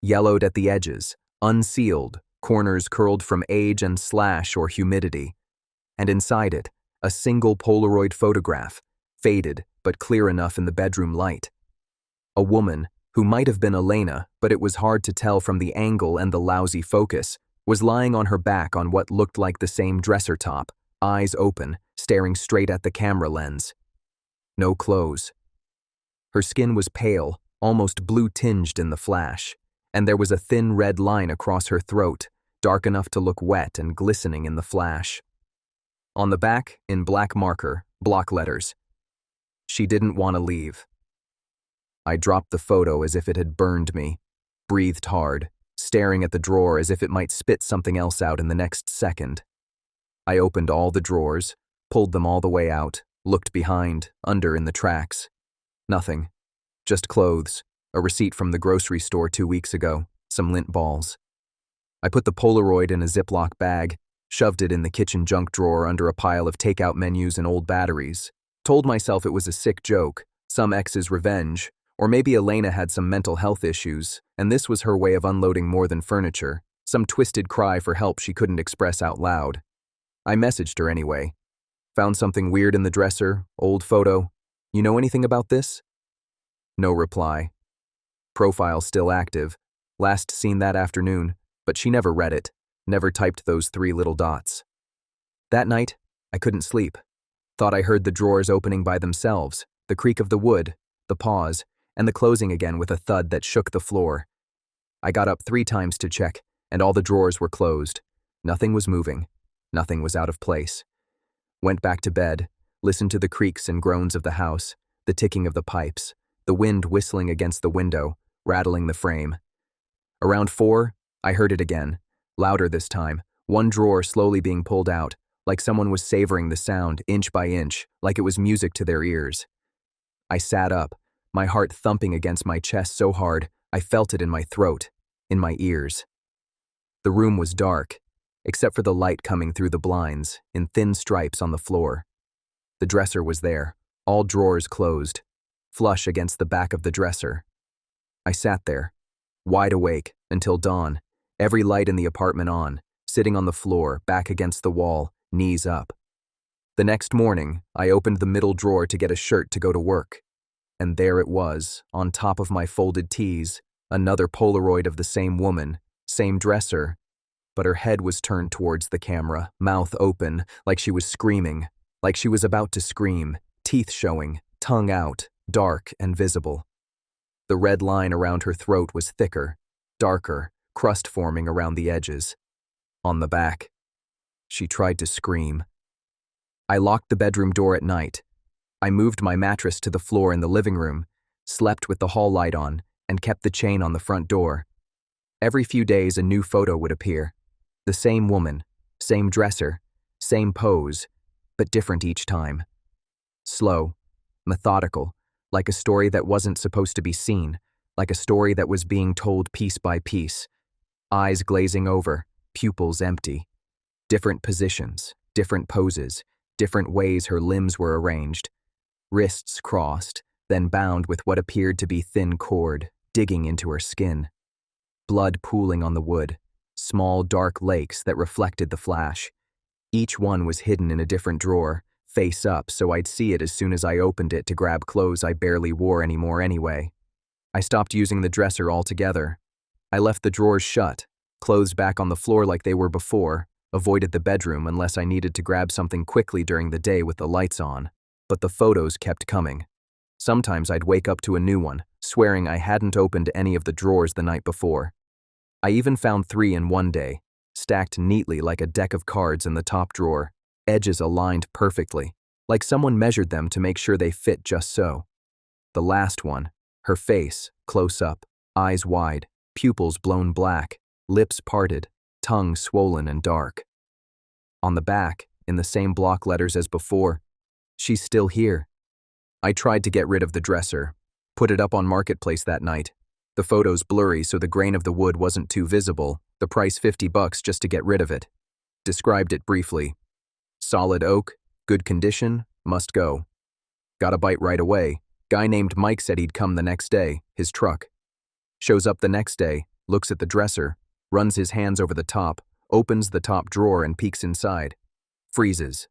yellowed at the edges, unsealed, corners curled from age and slash or humidity. And inside it, a single Polaroid photograph, faded but clear enough in the bedroom light. A woman, who might have been Elena, but it was hard to tell from the angle and the lousy focus, was lying on her back on what looked like the same dresser top, eyes open, staring straight at the camera lens. No clothes. Her skin was pale, almost blue-tinged in the flash, and there was a thin red line across her throat, dark enough to look wet and glistening in the flash. On the back, in black marker, block letters, "She didn't want to leave." I dropped the photo as if it had burned me, breathed hard, staring at the drawer as if it might spit something else out in the next second. I opened all the drawers, pulled them all the way out, looked behind, under in the tracks. Nothing. Just clothes, a receipt from the grocery store 2 weeks ago, some lint balls. I put the Polaroid in a Ziploc bag, shoved it in the kitchen junk drawer under a pile of takeout menus and old batteries. Told myself it was a sick joke, some ex's revenge, or maybe Elena had some mental health issues, and this was her way of unloading more than furniture, some twisted cry for help she couldn't express out loud. I messaged her anyway. "Found something weird in the dresser, old photo. You know anything about this?" No reply. Profile still active. Last seen that afternoon, but she never read it, never typed those 3 little dots. That night, I couldn't sleep. Thought I heard the drawers opening by themselves, the creak of the wood, the pause, and the closing again with a thud that shook the floor. I got up 3 times to check, and all the drawers were closed. Nothing was moving. Nothing was out of place. Went back to bed, listened to the creaks and groans of the house, the ticking of the pipes, the wind whistling against the window, rattling the frame. Around 4, I heard it again, louder this time, one drawer slowly being pulled out, like someone was savoring the sound inch by inch, like it was music to their ears. I sat up, my heart thumping against my chest so hard I felt it in my throat, in my ears. The room was dark, except for the light coming through the blinds, in thin stripes on the floor. The dresser was there, all drawers closed, flush against the back of the dresser. I sat there, wide awake, until dawn, every light in the apartment on, sitting on the floor, back against the wall, knees up. The next morning, I opened the middle drawer to get a shirt to go to work. And there it was, on top of my folded tees, another Polaroid of the same woman, same dresser, but her head was turned towards the camera, mouth open, like she was screaming, like she was about to scream, teeth showing, tongue out, dark and visible. The red line around her throat was thicker, darker, crust forming around the edges. On the back. She tried to scream. I locked the bedroom door at night. I moved my mattress to the floor in the living room, slept with the hall light on, and kept the chain on the front door. Every few days a new photo would appear. The same woman, same dresser, same pose, but different each time. Slow, methodical, like a story that wasn't supposed to be seen, like a story that was being told piece by piece. Eyes glazing over, pupils empty. Different positions, different poses, different ways her limbs were arranged. Wrists crossed, then bound with what appeared to be thin cord, digging into her skin. Blood pooling on the wood, small dark lakes that reflected the flash. Each one was hidden in a different drawer, face up so I'd see it as soon as I opened it to grab clothes I barely wore anymore anyway. I stopped using the dresser altogether. I left the drawers shut, clothes back on the floor like they were before, avoided the bedroom unless I needed to grab something quickly during the day with the lights on. But the photos kept coming. Sometimes I'd wake up to a new one, swearing I hadn't opened any of the drawers the night before. I even found 3 in one day, stacked neatly like a deck of cards in the top drawer, edges aligned perfectly, like someone measured them to make sure they fit just so. The last one, her face, close up, eyes wide, pupils blown black, lips parted, tongue swollen and dark. On the back, in the same block letters as before, "She's still here." I tried to get rid of the dresser, put it up on Marketplace that night. The photos blurry so the grain of the wood wasn't too visible, the price $50 just to get rid of it. Described it briefly. Solid oak, good condition, must go. Got a bite right away. Guy named Mike said he'd come the next day, his truck. Shows up the next day, looks at the dresser, runs his hands over the top, opens the top drawer and peeks inside. Freezes.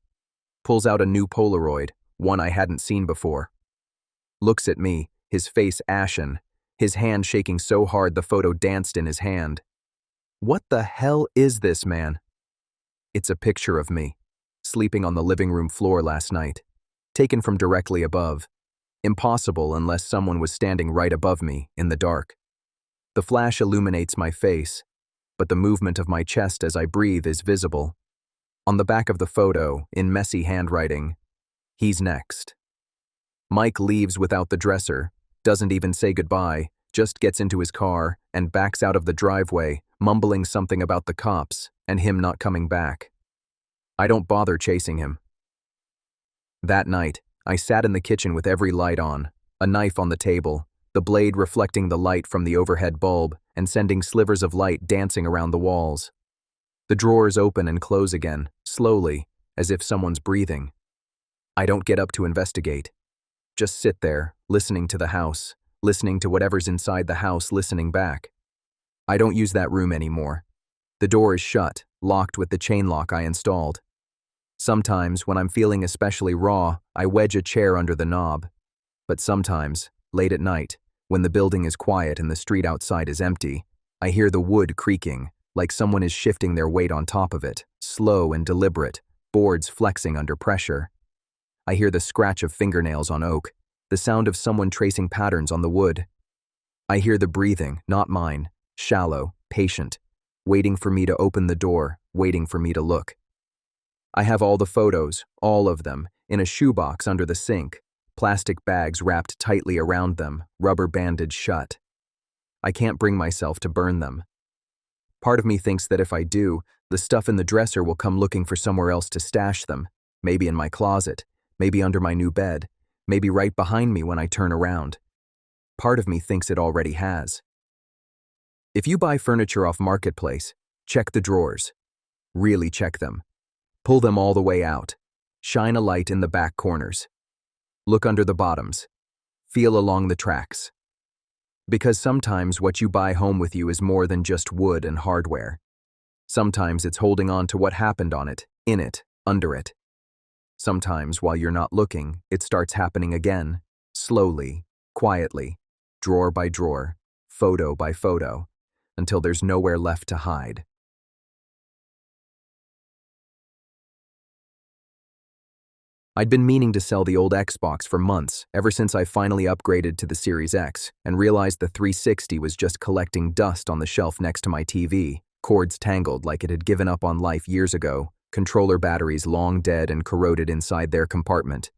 Pulls out a new Polaroid, one I hadn't seen before. Looks at me, his face ashen, his hand shaking so hard the photo danced in his hand. What the hell is this, man? It's a picture of me, sleeping on the living room floor last night, taken from directly above. Impossible unless someone was standing right above me, in the dark. The flash illuminates my face, but the movement of my chest as I breathe is visible. On the back of the photo, in messy handwriting, "He's next." Mike leaves without the dresser, doesn't even say goodbye, just gets into his car and backs out of the driveway, mumbling something about the cops and him not coming back. I don't bother chasing him. That night, I sat in the kitchen with every light on, a knife on the table, the blade reflecting the light from the overhead bulb and sending slivers of light dancing around the walls. The drawers open and close again, slowly, as if someone's breathing. I don't get up to investigate. Just sit there, listening to the house, listening to whatever's inside the house listening back. I don't use that room anymore. The door is shut, locked with the chain lock I installed. Sometimes, when I'm feeling especially raw, I wedge a chair under the knob. But sometimes, late at night, when the building is quiet and the street outside is empty, I hear the wood creaking, like someone is shifting their weight on top of it, slow and deliberate, boards flexing under pressure. I hear the scratch of fingernails on oak, the sound of someone tracing patterns on the wood. I hear the breathing, not mine, shallow, patient, waiting for me to open the door, waiting for me to look. I have all the photos, all of them, in a shoebox under the sink, plastic bags wrapped tightly around them, rubber banded shut. I can't bring myself to burn them. Part of me thinks that if I do, the stuff in the dresser will come looking for somewhere else to stash them, maybe in my closet, maybe under my new bed, maybe right behind me when I turn around. Part of me thinks it already has. If you buy furniture off Marketplace, check the drawers. Really check them. Pull them all the way out. Shine a light in the back corners. Look under the bottoms. Feel along the tracks. Because sometimes what you buy home with you is more than just wood and hardware. Sometimes it's holding on to what happened on it, in it, under it. Sometimes, while you're not looking, it starts happening again, slowly, quietly, drawer by drawer, photo by photo, until there's nowhere left to hide. I'd been meaning to sell the old Xbox for months, ever since I finally upgraded to the Series X, and realized the 360 was just collecting dust on the shelf next to my TV, cords tangled like it had given up on life years ago, controller batteries long dead and corroded inside their compartment.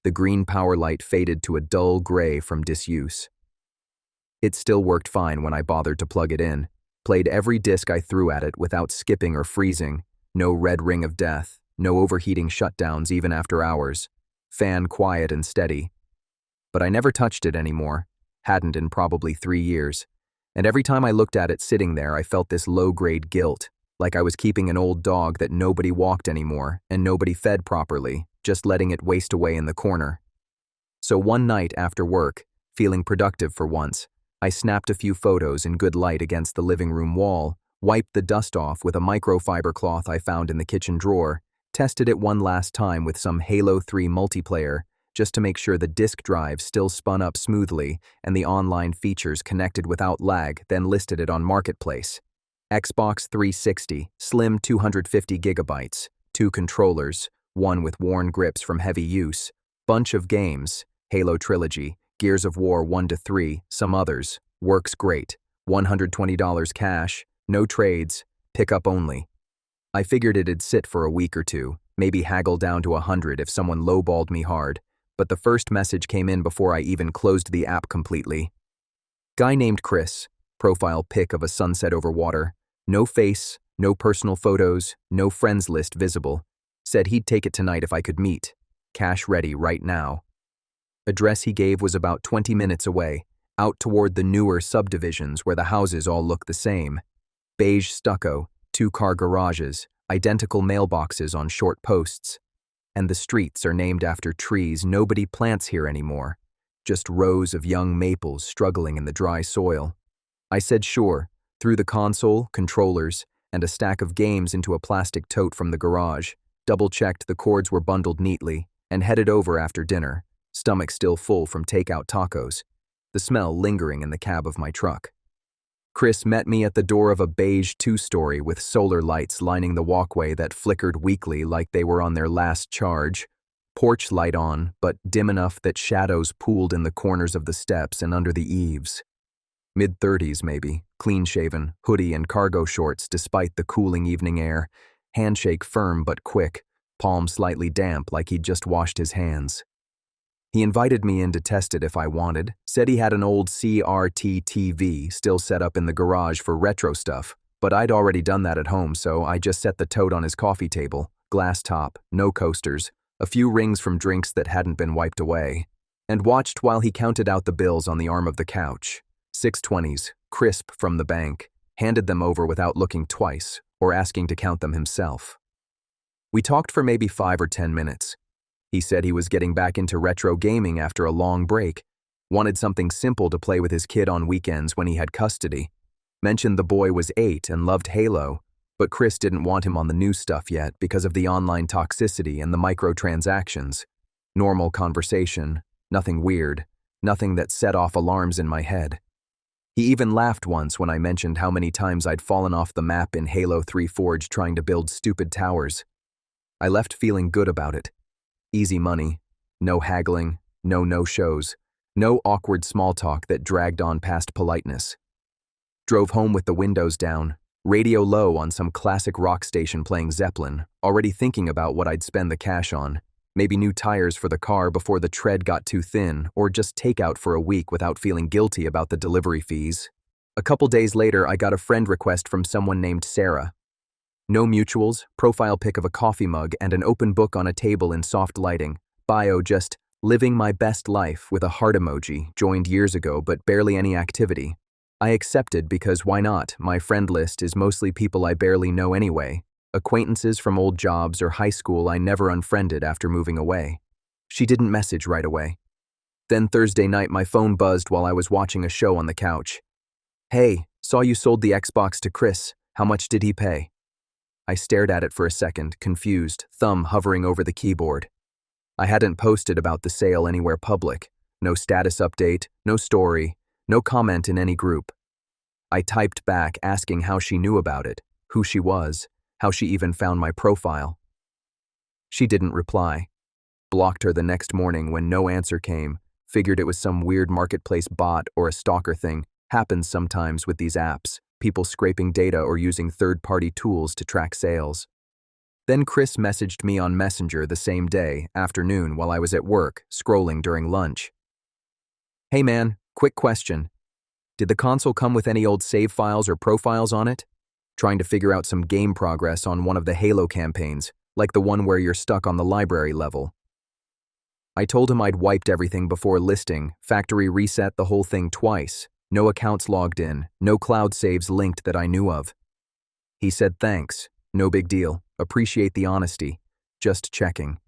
The green power light faded to a dull gray from disuse. It still worked fine when I bothered to plug it in, played every disc I threw at it without skipping or freezing, no red ring of death. No overheating shutdowns even after hours. Fan quiet and steady. But I never touched it anymore, hadn't in probably 3 years. And every time I looked at it sitting there, I felt this low-grade guilt, like I was keeping an old dog that nobody walked anymore and nobody fed properly, just letting it waste away in the corner. So one night after work, feeling productive for once, I snapped a few photos in good light against the living room wall, wiped the dust off with a microfiber cloth I found in the kitchen drawer, tested it one last time with some Halo 3 multiplayer, just to make sure the disk drive still spun up smoothly and the online features connected without lag, then listed it on Marketplace. Xbox 360, slim 250 gigabytes, 2 controllers, one with worn grips from heavy use, bunch of games, Halo Trilogy, Gears of War 1-3, some others, works great, $120 cash, no trades, pickup only. I figured it'd sit for a week or two, maybe haggle down to 100 if someone lowballed me hard, but the first message came in before I even closed the app completely. Guy named Chris, profile pic of a sunset over water, no face, no personal photos, no friends list visible, said he'd take it tonight if I could meet, cash ready right now. Address he gave was about 20 minutes away, out toward the newer subdivisions where the houses all look the same. Beige stucco, 2-car garages, identical mailboxes on short posts. And the streets are named after trees nobody plants here anymore, just rows of young maples struggling in the dry soil. I said sure, threw the console, controllers, and a stack of games into a plastic tote from the garage, double-checked the cords were bundled neatly, and headed over after dinner, stomach still full from takeout tacos, the smell lingering in the cab of my truck. Chris met me at the door of a beige 2-story with solar lights lining the walkway that flickered weakly like they were on their last charge, porch light on, but dim enough that shadows pooled in the corners of the steps and under the eaves. Mid-30s maybe, clean-shaven, hoodie and cargo shorts despite the cooling evening air, handshake firm but quick, palm slightly damp like he'd just washed his hands. He invited me in to test it if I wanted, said he had an old CRT TV still set up in the garage for retro stuff, but I'd already done that at home, so I just set the tote on his coffee table, glass top, no coasters, a few rings from drinks that hadn't been wiped away, and watched while he counted out the bills on the arm of the couch. 620s, crisp from the bank, handed them over without looking twice or asking to count them himself. We talked for maybe 5 or 10 minutes. He said he was getting back into retro gaming after a long break, wanted something simple to play with his kid on weekends when he had custody, mentioned the boy was 8 and loved Halo, but Chris didn't want him on the new stuff yet because of the online toxicity and the microtransactions. Normal conversation, nothing weird, nothing that set off alarms in my head. He even laughed once when I mentioned how many times I'd fallen off the map in Halo 3 Forge trying to build stupid towers. I left feeling good about it. Easy money, no haggling, no no-shows, no awkward small talk that dragged on past politeness. Drove home with the windows down, radio low on some classic rock station playing Zeppelin, already thinking about what I'd spend the cash on, maybe new tires for the car before the tread got too thin, or just takeout for a week without feeling guilty about the delivery fees. A couple days later, I got a friend request from someone named Sarah. No mutuals, profile pic of a coffee mug and an open book on a table in soft lighting. Bio just, living my best life with a heart emoji, joined years ago but barely any activity. I accepted because why not? My friend list is mostly people I barely know anyway. Acquaintances from old jobs or high school I never unfriended after moving away. She didn't message right away. Then Thursday night my phone buzzed while I was watching a show on the couch. "Hey, saw you sold the Xbox to Chris. How much did he pay?" I stared at it for a second, confused, thumb hovering over the keyboard. I hadn't posted about the sale anywhere public. No status update, no story, no comment in any group. I typed back asking how she knew about it, who she was, how she even found my profile. She didn't reply. Blocked her the next morning when no answer came, figured it was some weird marketplace bot or a stalker thing. Happens sometimes with these apps, people scraping data or using third-party tools to track sales. Then Chris messaged me on Messenger the same day, afternoon, while I was at work, scrolling during lunch. "Hey man, quick question. Did the console come with any old save files or profiles on it? Trying to figure out some game progress on one of the Halo campaigns, like the one where you're stuck on the library level." I told him I'd wiped everything before listing, factory reset the whole thing twice, no accounts logged in, no cloud saves linked that I knew of. He said thanks, no big deal, appreciate the honesty, just checking.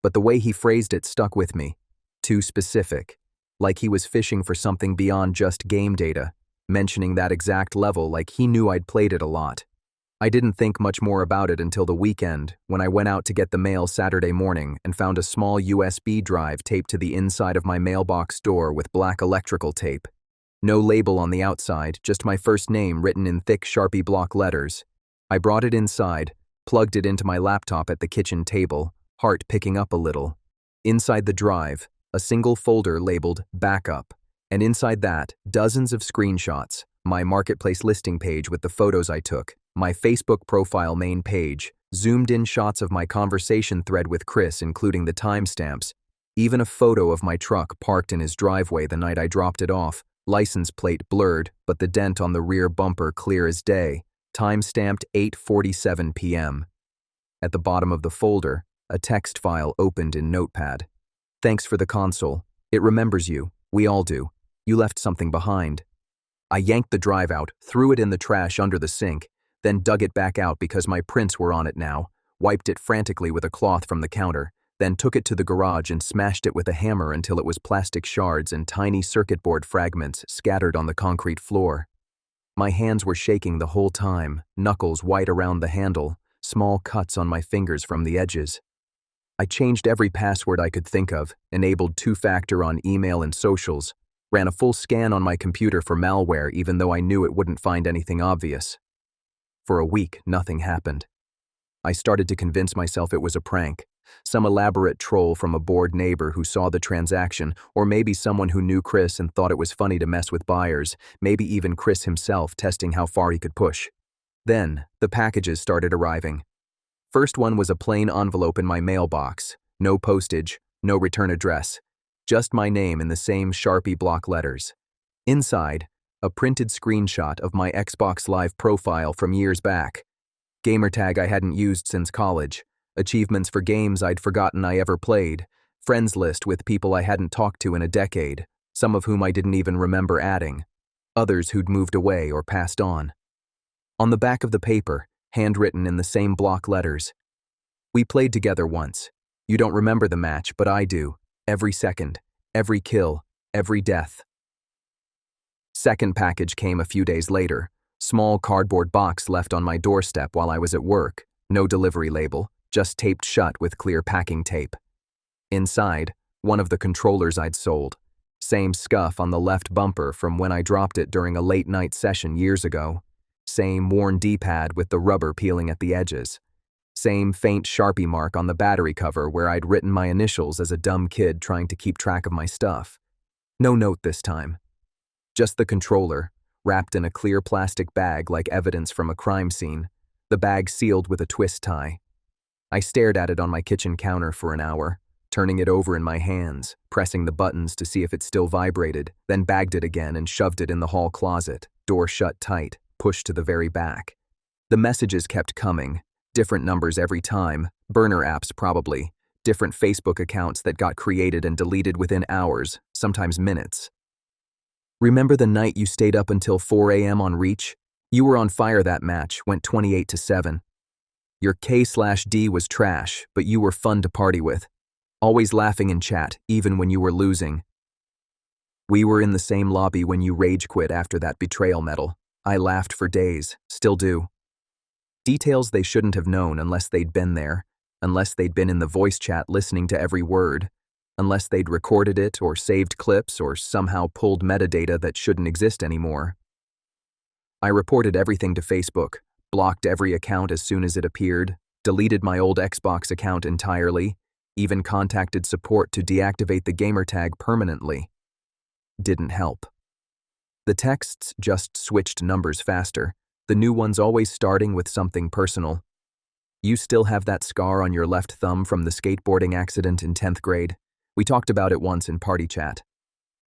But the way he phrased it stuck with me, too specific, like he was fishing for something beyond just game data, mentioning that exact level like he knew I'd played it a lot. I didn't think much more about it until the weekend, when I went out to get the mail Saturday morning and found a small USB drive taped to the inside of my mailbox door with black electrical tape. No label on the outside, just my first name written in thick Sharpie block letters. I brought it inside, plugged it into my laptop at the kitchen table, heart picking up a little. Inside the drive, a single folder labeled Backup, and inside that, dozens of screenshots, my marketplace listing page with the photos I took, my Facebook profile main page, zoomed-in shots of my conversation thread with Chris including the timestamps, even a photo of my truck parked in his driveway the night I dropped it off, license plate blurred but the dent on the rear bumper clear as day, time-stamped 8:47 p.m. At the bottom of the folder, a text file opened in Notepad. "Thanks for the console. It remembers you. We all do. You left something behind." I yanked the drive out, threw it in the trash under the sink, then dug it back out because my prints were on it now, wiped it frantically with a cloth from the counter, then took it to the garage and smashed it with a hammer until it was plastic shards and tiny circuit board fragments scattered on the concrete floor. My hands were shaking the whole time, knuckles white around the handle, small cuts on my fingers from the edges. I changed every password I could think of, enabled two-factor on email and socials, ran a full scan on my computer for malware even though I knew it wouldn't find anything obvious. For a week, nothing happened. I started to convince myself it was a prank, Some elaborate troll from a bored neighbor who saw the transaction, or maybe someone who knew Chris and thought it was funny to mess with buyers, maybe even Chris himself testing how far he could push. Then, the packages started arriving. First one was a plain envelope in my mailbox. No postage, no return address. Just my name in the same Sharpie block letters. Inside, a printed screenshot of my Xbox Live profile from years back. Gamertag I hadn't used since college. Achievements for games I'd forgotten I ever played. Friends list with people I hadn't talked to in a decade, some of whom I didn't even remember adding. Others who'd moved away or passed on. On the back of the paper, handwritten in the same block letters. We played together once. You don't remember the match, but I do. Every second, every kill, every death. Second package came a few days later. Small cardboard box left on my doorstep while I was at work. No delivery label, just taped shut with clear packing tape. Inside, one of the controllers I'd sold. Same scuff on the left bumper from when I dropped it during a late-night session years ago. Same worn D-pad with the rubber peeling at the edges. Same faint Sharpie mark on the battery cover where I'd written my initials as a dumb kid trying to keep track of my stuff. No note this time. Just the controller, wrapped in a clear plastic bag like evidence from a crime scene, the bag sealed with a twist tie. I stared at it on my kitchen counter for an hour, turning it over in my hands, pressing the buttons to see if it still vibrated, then bagged it again and shoved it in the hall closet, door shut tight, pushed to the very back. The messages kept coming, different numbers every time, burner apps probably, different Facebook accounts that got created and deleted within hours, sometimes minutes. Remember the night you stayed up until 4 a.m. on Reach? You were on fire that match, went 28-7. Your K/D was trash, but you were fun to party with. Always laughing in chat, even when you were losing. We were in the same lobby when you rage quit after that betrayal medal. I laughed for days, still do. Details they shouldn't have known unless they'd been there, unless they'd been in the voice chat listening to every word, unless they'd recorded it or saved clips or somehow pulled metadata that shouldn't exist anymore. I reported everything to Facebook, blocked every account as soon as it appeared, deleted my old Xbox account entirely, even contacted support to deactivate the gamertag permanently. Didn't help. The texts just switched numbers faster, the new ones always starting with something personal. You still have that scar on your left thumb from the skateboarding accident in 10th grade? We talked about it once in party chat.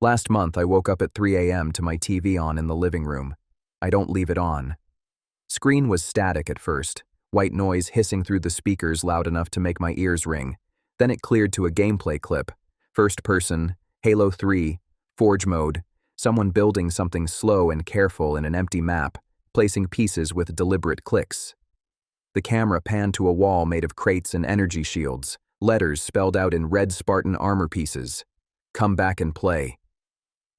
Last month I woke up at 3 a.m. to my TV on in the living room. I don't leave it on. Screen was static at first, white noise hissing through the speakers loud enough to make my ears ring. Then it cleared to a gameplay clip. First person, Halo 3, Forge mode, someone building something slow and careful in an empty map, placing pieces with deliberate clicks. The camera panned to a wall made of crates and energy shields, letters spelled out in red Spartan armor pieces. Come back and play.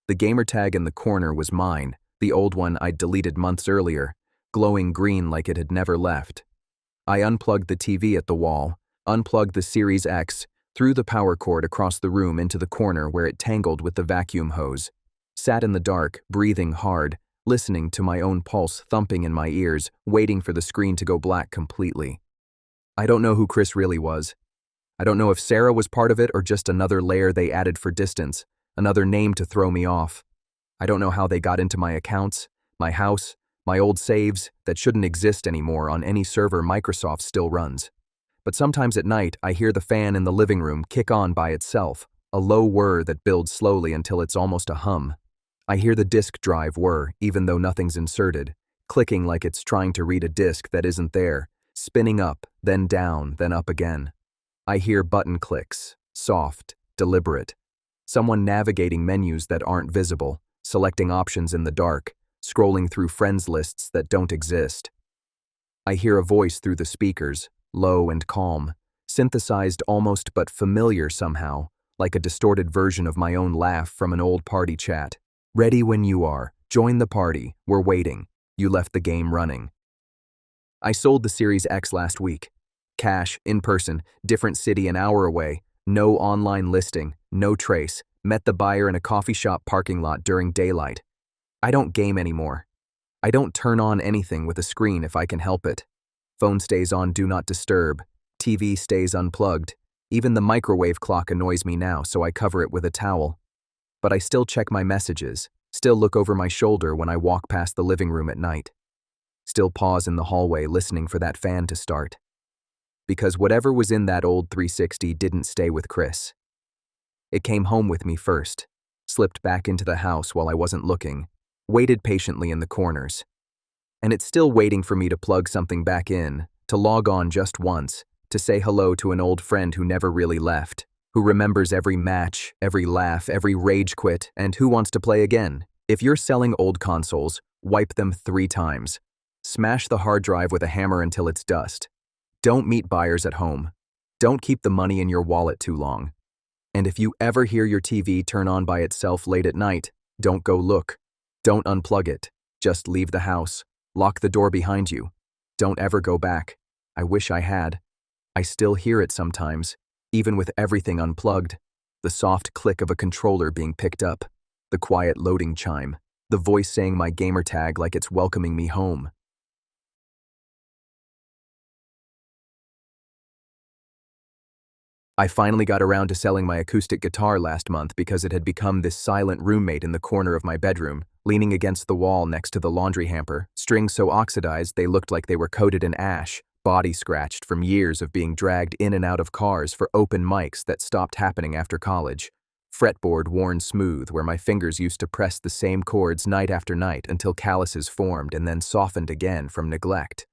The gamertag in the corner was mine, the old one I'd deleted months earlier, glowing green like it had never left. I unplugged the TV at the wall, unplugged the Series X, threw the power cord across the room into the corner where it tangled with the vacuum hose, sat in the dark, breathing hard, listening to my own pulse thumping in my ears, waiting for the screen to go black completely. I don't know who Chris really was. I don't know if Sarah was part of it or just another layer they added for distance, another name to throw me off. I don't know how they got into my accounts, my house, my old saves that shouldn't exist anymore on any server Microsoft still runs. But sometimes at night I hear the fan in the living room kick on by itself, a low whir that builds slowly until it's almost a hum. I hear the disk drive whir, even though nothing's inserted, clicking like it's trying to read a disk that isn't there, spinning up, then down, then up again. I hear button clicks, soft, deliberate. Someone navigating menus that aren't visible, selecting options in the dark, scrolling through friends lists that don't exist. I hear a voice through the speakers, low and calm, synthesized almost but familiar somehow, like a distorted version of my own laugh from an old party chat. Ready when you are. Join the party. We're waiting. You left the game running. I sold the Series X last week. Cash, in person, different city an hour away, no online listing, no trace, met the buyer in a coffee shop parking lot during daylight. I don't game anymore. I don't turn on anything with a screen if I can help it. Phone stays on Do Not Disturb. TV stays unplugged. Even the microwave clock annoys me now, so I cover it with a towel. But I still check my messages, still look over my shoulder when I walk past the living room at night. Still pause in the hallway listening for that fan to start. Because whatever was in that old 360 didn't stay with Chris. It came home with me first, slipped back into the house while I wasn't looking, waited patiently in the corners. And it's still waiting for me to plug something back in, to log on just once, to say hello to an old friend who never really left, who remembers every match, every laugh, every rage quit, and who wants to play again. If you're selling old consoles, wipe them 3 times. Smash the hard drive with a hammer until it's dust. Don't meet buyers at home. Don't keep the money in your wallet too long. And if you ever hear your TV turn on by itself late at night, don't go look. Don't unplug it. Just leave the house. Lock the door behind you. Don't ever go back. I wish I had. I still hear it sometimes, even with everything unplugged. The soft click of a controller being picked up, the quiet loading chime, the voice saying my gamer tag like it's welcoming me home. I finally got around to selling my acoustic guitar last month because it had become this silent roommate in the corner of my bedroom, leaning against the wall next to the laundry hamper, strings so oxidized they looked like they were coated in ash, body scratched from years of being dragged in and out of cars for open mics that stopped happening after college, fretboard worn smooth where my fingers used to press the same chords night after night until calluses formed and then softened again from neglect.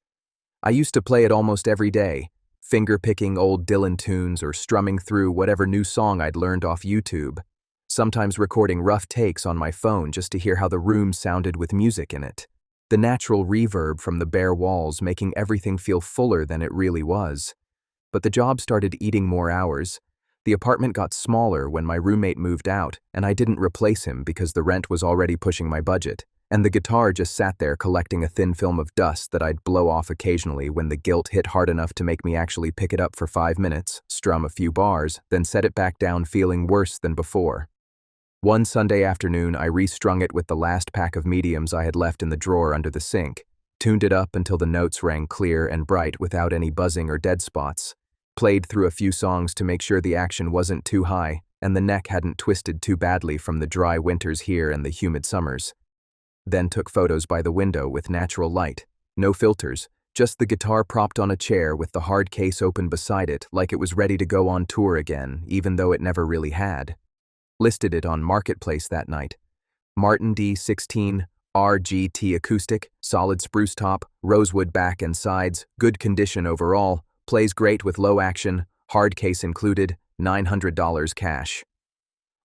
I used to play it almost every day, finger-picking old Dylan tunes or strumming through whatever new song I'd learned off YouTube, sometimes recording rough takes on my phone just to hear how the room sounded with music in it. The natural reverb from the bare walls making everything feel fuller than it really was. But the job started eating more hours. The apartment got smaller when my roommate moved out, and I didn't replace him because the rent was already pushing my budget, and the guitar just sat there collecting a thin film of dust that I'd blow off occasionally when the guilt hit hard enough to make me actually pick it up for 5 minutes, strum a few bars, then set it back down feeling worse than before. One Sunday afternoon, I restrung it with the last pack of mediums I had left in the drawer under the sink, tuned it up until the notes rang clear and bright without any buzzing or dead spots, played through a few songs to make sure the action wasn't too high and the neck hadn't twisted too badly from the dry winters here and the humid summers. Then took photos by the window with natural light, no filters, just the guitar propped on a chair with the hard case open beside it like it was ready to go on tour again, even though it never really had. Listed it on Marketplace that night. Martin D16 RGT acoustic, solid spruce top, rosewood back and sides, good condition overall, plays great with low action, hard case included, $900 cash.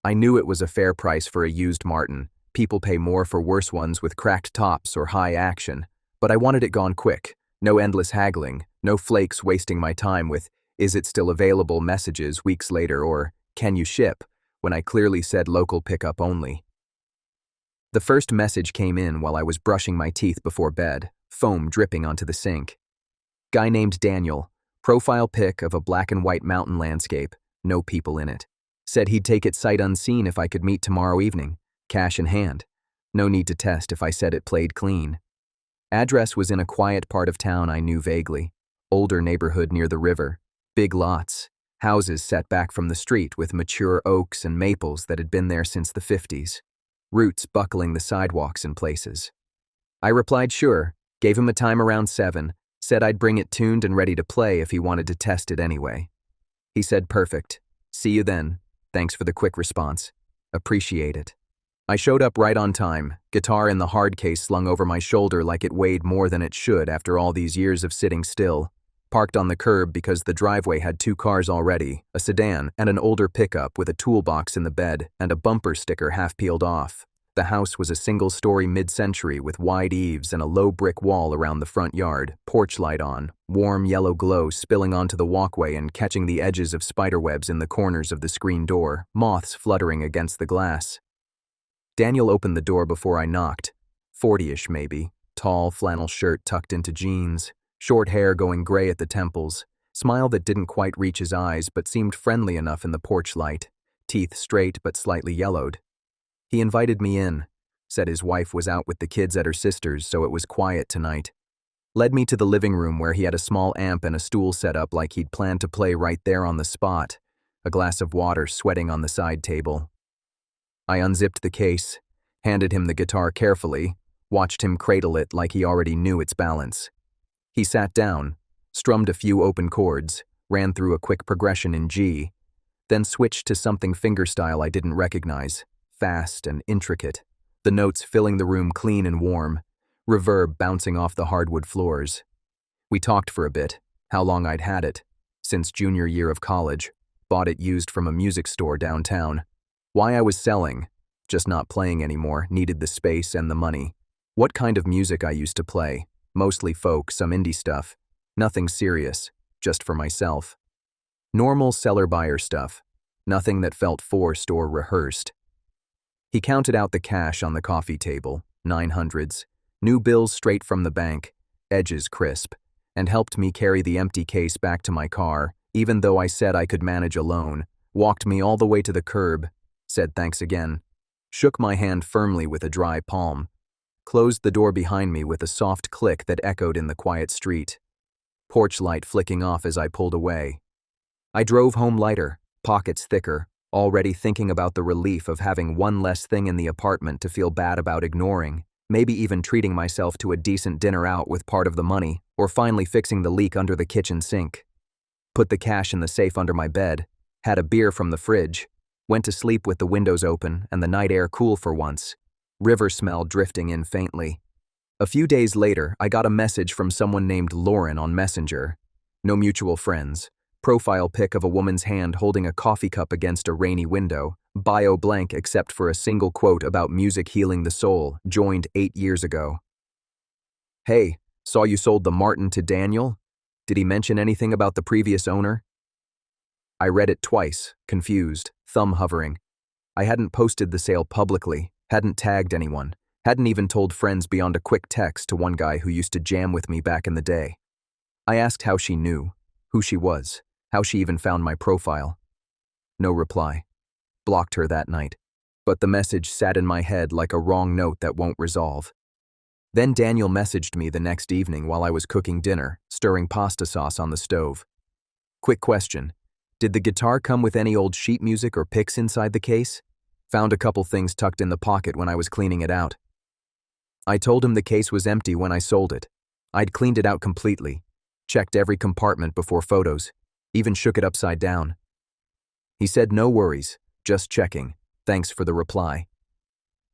I knew it was a fair price for a used Martin. People pay more for worse ones with cracked tops or high action, but I wanted it gone quick. No endless haggling, no flakes wasting my time with, "Is it still available?" messages weeks later or, "Can you ship?" when I clearly said local pickup only. The first message came in while I was brushing my teeth before bed, foam dripping onto the sink. Guy named Daniel, profile pic of a black and white mountain landscape, no people in it. Said he'd take it sight unseen if I could meet tomorrow evening, cash in hand. No need to test if I said it played clean. Address was in a quiet part of town I knew vaguely, older neighborhood near the river, big lots, houses set back from the street with mature oaks and maples that had been there since the 50s, roots buckling the sidewalks in places. I replied sure, gave him a time around 7, said I'd bring it tuned and ready to play if he wanted to test it anyway. He said perfect. See you then. Thanks for the quick response. Appreciate it. I showed up right on time, guitar in the hard case slung over my shoulder like it weighed more than it should after all these years of sitting still. Parked on the curb because the driveway had 2 cars already, a sedan and an older pickup with a toolbox in the bed and a bumper sticker half peeled off. The house was a single-story mid-century with wide eaves and a low brick wall around the front yard, porch light on, warm yellow glow spilling onto the walkway and catching the edges of spiderwebs in the corners of the screen door, moths fluttering against the glass. Daniel opened the door before I knocked, 40-ish maybe, tall flannel shirt tucked into jeans, short hair going gray at the temples, smile that didn't quite reach his eyes but seemed friendly enough in the porch light, teeth straight but slightly yellowed. He invited me in, said his wife was out with the kids at her sister's so it was quiet tonight. Led me to the living room where he had a small amp and a stool set up like he'd planned to play right there on the spot, a glass of water sweating on the side table. I unzipped the case, handed him the guitar carefully, watched him cradle it like he already knew its balance. He sat down, strummed a few open chords, ran through a quick progression in G, then switched to something fingerstyle I didn't recognize, fast and intricate, the notes filling the room clean and warm, reverb bouncing off the hardwood floors. We talked for a bit, how long I'd had it, since junior year of college, bought it used from a music store downtown. Why I was selling, just not playing anymore, needed the space and the money. What kind of music I used to play, mostly folk, some indie stuff, nothing serious, just for myself. Normal seller-buyer stuff, nothing that felt forced or rehearsed. He counted out the cash on the coffee table, 900s, new bills straight from the bank, edges crisp, and helped me carry the empty case back to my car, even though I said I could manage alone, walked me all the way to the curb, said thanks again, shook my hand firmly with a dry palm, closed the door behind me with a soft click that echoed in the quiet street, porch light flicking off as I pulled away. I drove home lighter, pockets thicker, already thinking about the relief of having one less thing in the apartment to feel bad about ignoring, maybe even treating myself to a decent dinner out with part of the money, or finally fixing the leak under the kitchen sink. Put the cash in the safe under my bed, had a beer from the fridge, went to sleep with the windows open and the night air cool for once, river smell drifting in faintly. A few days later, I got a message from someone named Lauren on Messenger. No mutual friends. Profile pic of a woman's hand holding a coffee cup against a rainy window, bio blank except for a single quote about music healing the soul, joined 8 years ago. Hey, saw you sold the Martin to Daniel? Did he mention anything about the previous owner? I read it twice, confused, thumb hovering. I hadn't posted the sale publicly, hadn't tagged anyone, hadn't even told friends beyond a quick text to one guy who used to jam with me back in the day. I asked how she knew, who she was, how she even found my profile. No reply. Blocked her that night. But the message sat in my head like a wrong note that won't resolve. Then Daniel messaged me the next evening while I was cooking dinner, stirring pasta sauce on the stove. Quick question. Did the guitar come with any old sheet music or picks inside the case? Found a couple things tucked in the pocket when I was cleaning it out. I told him the case was empty when I sold it. I'd cleaned it out completely, checked every compartment before photos, even shook it upside down. He said no worries, just checking, thanks for the reply.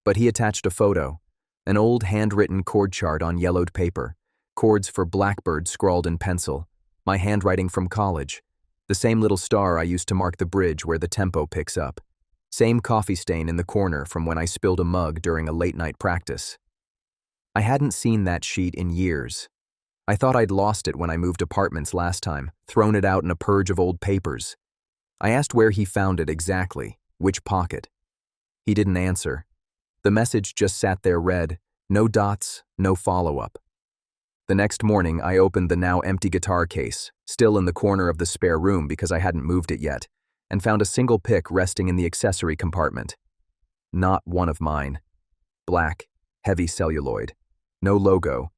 But he attached a photo, an old handwritten chord chart on yellowed paper, chords for Blackbird scrawled in pencil, my handwriting from college, the same little star I used to mark the bridge where the tempo picks up, same coffee stain in the corner from when I spilled a mug during a late-night practice. I hadn't seen that sheet in years. I thought I'd lost it when I moved apartments last time, thrown it out in a purge of old papers. I asked where he found it exactly, which pocket. He didn't answer. The message just sat there read, no dots, no follow-up. The next morning, I opened the now empty guitar case, still in the corner of the spare room because I hadn't moved it yet, and found a single pick resting in the accessory compartment. Not one of mine. Black, heavy celluloid. No logo.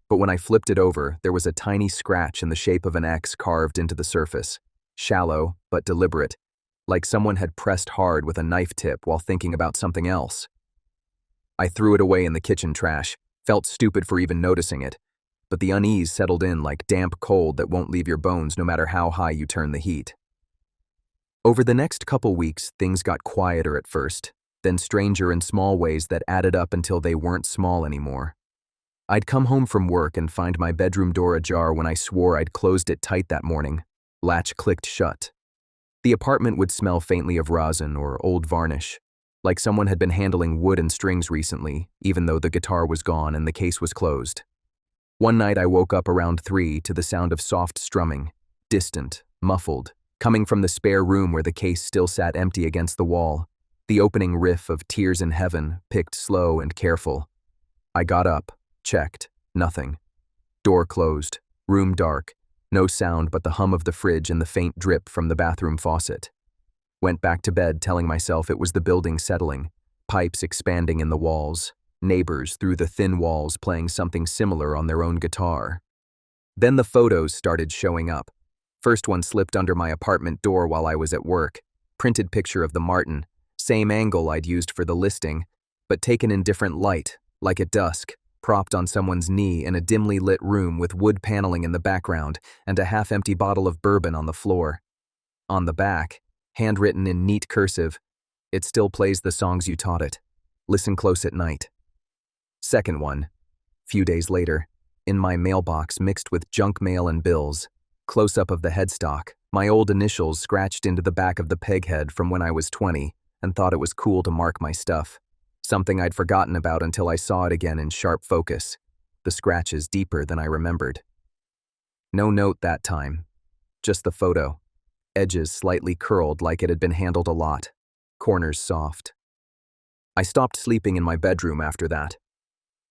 But when I flipped it over, there was a tiny scratch in the shape of an X carved into the surface. Shallow, but deliberate, like someone had pressed hard with a knife tip while thinking about something else. I threw it away in the kitchen trash, felt stupid for even noticing it, but the unease settled in like damp cold that won't leave your bones no matter how high you turn the heat. Over the next couple weeks, things got quieter at first, then stranger in small ways that added up until they weren't small anymore. I'd come home from work and find my bedroom door ajar when I swore I'd closed it tight that morning. Latch clicked shut. The apartment would smell faintly of rosin or old varnish, like someone had been handling wood and strings recently, even though the guitar was gone and the case was closed. One night I woke up around 3 to the sound of soft strumming, distant, muffled, coming from the spare room where the case still sat empty against the wall. The opening riff of Tears in Heaven, picked slow and careful. I got up, checked, nothing. Door closed, room dark, no sound but the hum of the fridge and the faint drip from the bathroom faucet. Went back to bed telling myself it was the building settling, pipes expanding in the walls, neighbors through the thin walls playing something similar on their own guitar. Then the photos started showing up. First one slipped under my apartment door while I was at work. Printed picture of the Martin. Same angle I'd used for the listing, but taken in different light, like at dusk, propped on someone's knee in a dimly lit room with wood paneling in the background and a half-empty bottle of bourbon on the floor. On the back, handwritten in neat cursive, "It still plays the songs you taught it. Listen close at night." Second one, few days later, in my mailbox mixed with junk mail and bills, close-up of the headstock, my old initials scratched into the back of the peghead from when I was 20 and thought it was cool to mark my stuff. Something I'd forgotten about until I saw it again in sharp focus. The scratches deeper than I remembered. No note that time. Just the photo. Edges slightly curled like it had been handled a lot. Corners soft. I stopped sleeping in my bedroom after that.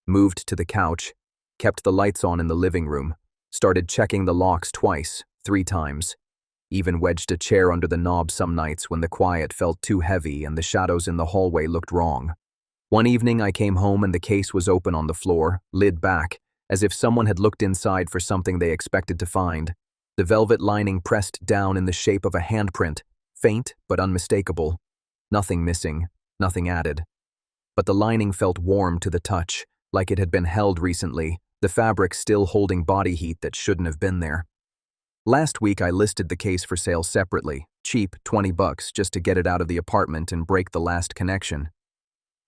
Moved to the couch, kept the lights on in the living room, started checking the locks twice, 3 times. Even wedged a chair under the knob some nights when the quiet felt too heavy and the shadows in the hallway looked wrong. One evening I came home and the case was open on the floor, lid back, as if someone had looked inside for something they expected to find. The velvet lining pressed down in the shape of a handprint, faint but unmistakable. Nothing missing, nothing added. But the lining felt warm to the touch, like it had been held recently, the fabric still holding body heat that shouldn't have been there. Last week I listed the case for sale separately, cheap, $20 just to get it out of the apartment and break the last connection.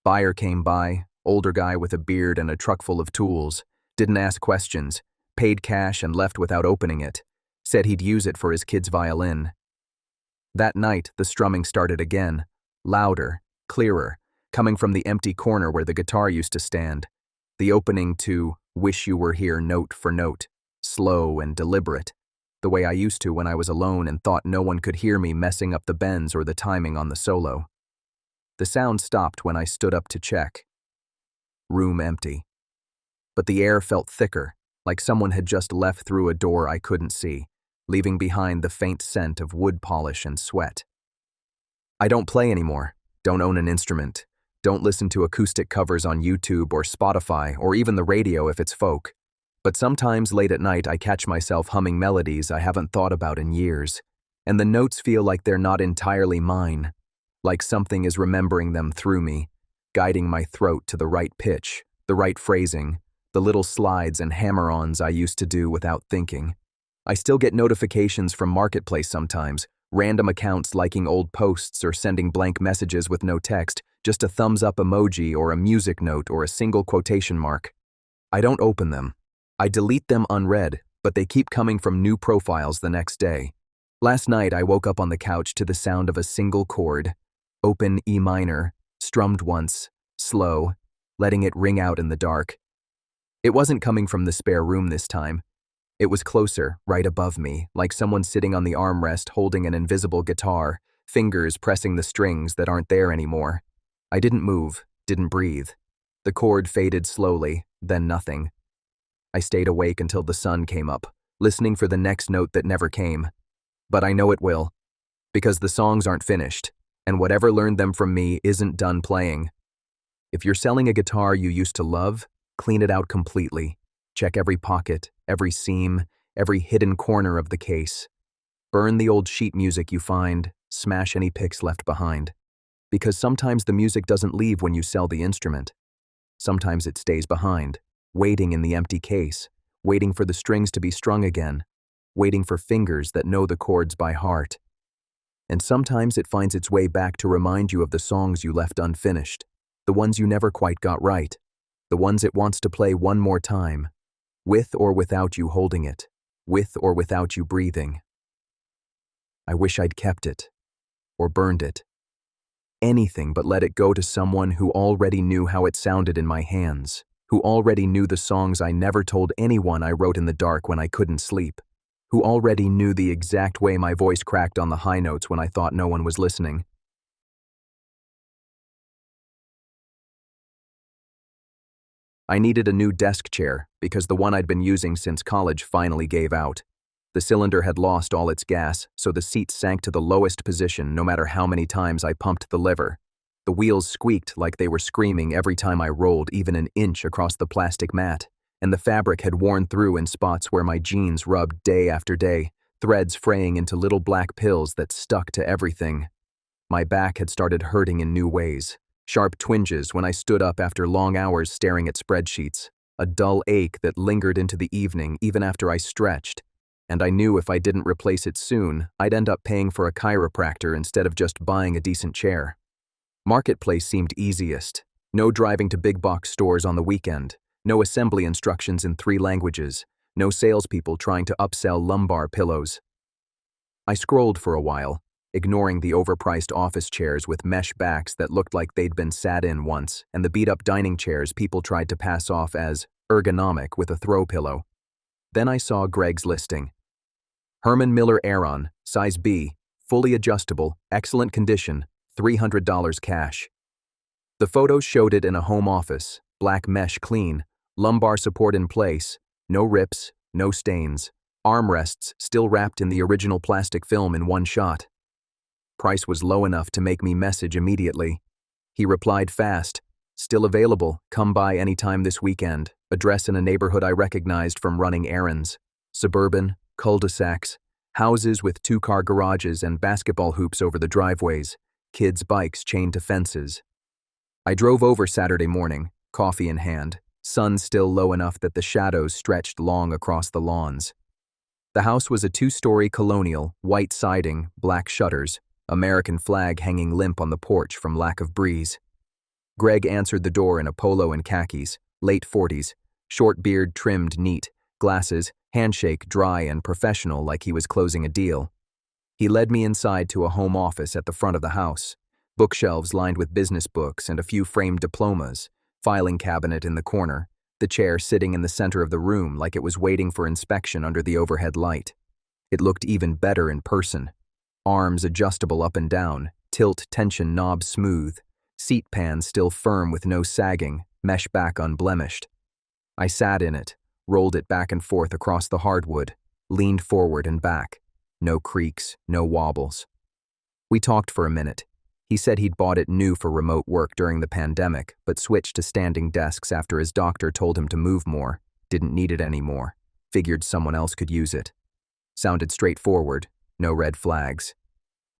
Buyer came by, older guy with a beard and a truck full of tools, didn't ask questions, paid cash and left without opening it, said he'd use it for his kid's violin. That night, the strumming started again, louder, clearer, coming from the empty corner where the guitar used to stand. The opening to "Wish You Were Here" note for note, slow and deliberate, the way I used to when I was alone and thought no one could hear me messing up the bends or the timing on the solo. The sound stopped when I stood up to check. Room empty. But the air felt thicker, like someone had just left through a door I couldn't see, leaving behind the faint scent of wood polish and sweat. I don't play anymore, don't own an instrument, don't listen to acoustic covers on YouTube or Spotify or even the radio if it's folk. But sometimes late at night I catch myself humming melodies I haven't thought about in years, and the notes feel like they're not entirely mine, like something is remembering them through me, guiding my throat to the right pitch, the right phrasing, the little slides and hammer-ons I used to do without thinking. I still get notifications from Marketplace sometimes, random accounts liking old posts or sending blank messages with no text, just a thumbs-up emoji or a music note or a single quotation mark. I don't open them. I delete them unread, but they keep coming from new profiles the next day. Last night I woke up on the couch to the sound of a single chord, open E minor, strummed once, slow, letting it ring out in the dark. It wasn't coming from the spare room this time. It was closer, right above me, like someone sitting on the armrest holding an invisible guitar, fingers pressing the strings that aren't there anymore. I didn't move, didn't breathe. The chord faded slowly, then nothing. I stayed awake until the sun came up, listening for the next note that never came. But I know it will, because the songs aren't finished, and whatever learned them from me isn't done playing. If you're selling a guitar you used to love, clean it out completely. Check every pocket, every seam, every hidden corner of the case. Burn the old sheet music you find, smash any picks left behind. Because sometimes the music doesn't leave when you sell the instrument. Sometimes it stays behind, waiting in the empty case, waiting for the strings to be strung again, waiting for fingers that know the chords by heart. And sometimes it finds its way back to remind you of the songs you left unfinished, the ones you never quite got right, the ones it wants to play one more time, with or without you holding it, with or without you breathing. I wish I'd kept it, or burned it. Anything but let it go to someone who already knew how it sounded in my hands, who already knew the songs I never told anyone I wrote in the dark when I couldn't sleep, who already knew the exact way my voice cracked on the high notes when I thought no one was listening. I needed a new desk chair because the one I'd been using since college finally gave out. The cylinder had lost all its gas, so the seat sank to the lowest position no matter how many times I pumped the lever. The wheels squeaked like they were screaming every time I rolled even an inch across the plastic mat, and the fabric had worn through in spots where my jeans rubbed day after day, threads fraying into little black pills that stuck to everything. My back had started hurting in new ways. Sharp twinges when I stood up after long hours staring at spreadsheets. A dull ache that lingered into the evening even after I stretched. And I knew if I didn't replace it soon, I'd end up paying for a chiropractor instead of just buying a decent chair. Marketplace seemed easiest. No driving to big box stores on the weekend. No assembly instructions in 3 languages. No salespeople trying to upsell lumbar pillows. I scrolled for a while, ignoring the overpriced office chairs with mesh backs that looked like they'd been sat in once, and the beat-up dining chairs people tried to pass off as ergonomic with a throw pillow. Then I saw Greg's listing. Herman Miller Aeron, size B, fully adjustable, excellent condition, $300 cash. The photos showed it in a home office, black mesh clean, lumbar support in place, no rips, no stains, armrests still wrapped in the original plastic film in one shot. Price was low enough to make me message immediately. He replied fast, "Still available, come by anytime this weekend." Address in a neighborhood I recognized from running errands. Suburban, cul-de-sacs, houses with 2-car garages and basketball hoops over the driveways, kids' bikes chained to fences. I drove over Saturday morning, coffee in hand, sun still low enough that the shadows stretched long across the lawns. The house was a 2-story colonial, white siding, black shutters, American flag hanging limp on the porch from lack of breeze. Greg answered the door in a polo and khakis, late 40s, short beard trimmed neat, glasses, handshake dry and professional like he was closing a deal. He led me inside to a home office at the front of the house, bookshelves lined with business books and a few framed diplomas, filing cabinet in the corner, the chair sitting in the center of the room like it was waiting for inspection under the overhead light. It looked even better in person. Arms adjustable up and down, tilt tension knob smooth, seat pan still firm with no sagging, mesh back unblemished. I sat in it, rolled it back and forth across the hardwood, leaned forward and back. No creaks, no wobbles. We talked for a minute. He said he'd bought it new for remote work during the pandemic, but switched to standing desks after his doctor told him to move more, didn't need it anymore, figured someone else could use it. Sounded straightforward, no red flags.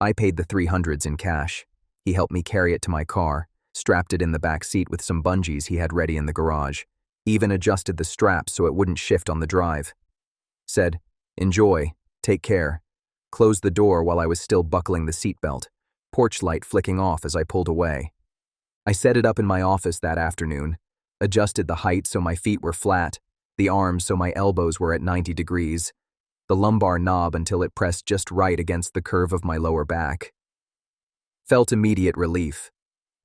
I paid the $300s in cash. He helped me carry it to my car, strapped it in the back seat with some bungees he had ready in the garage, even adjusted the straps so it wouldn't shift on the drive. Said, "Enjoy, take care." Closed the door while I was still buckling the seatbelt, porch light flicking off as I pulled away. I set it up in my office that afternoon, adjusted the height so my feet were flat, the arms so my elbows were at 90 degrees, the lumbar knob until it pressed just right against the curve of my lower back. Felt immediate relief.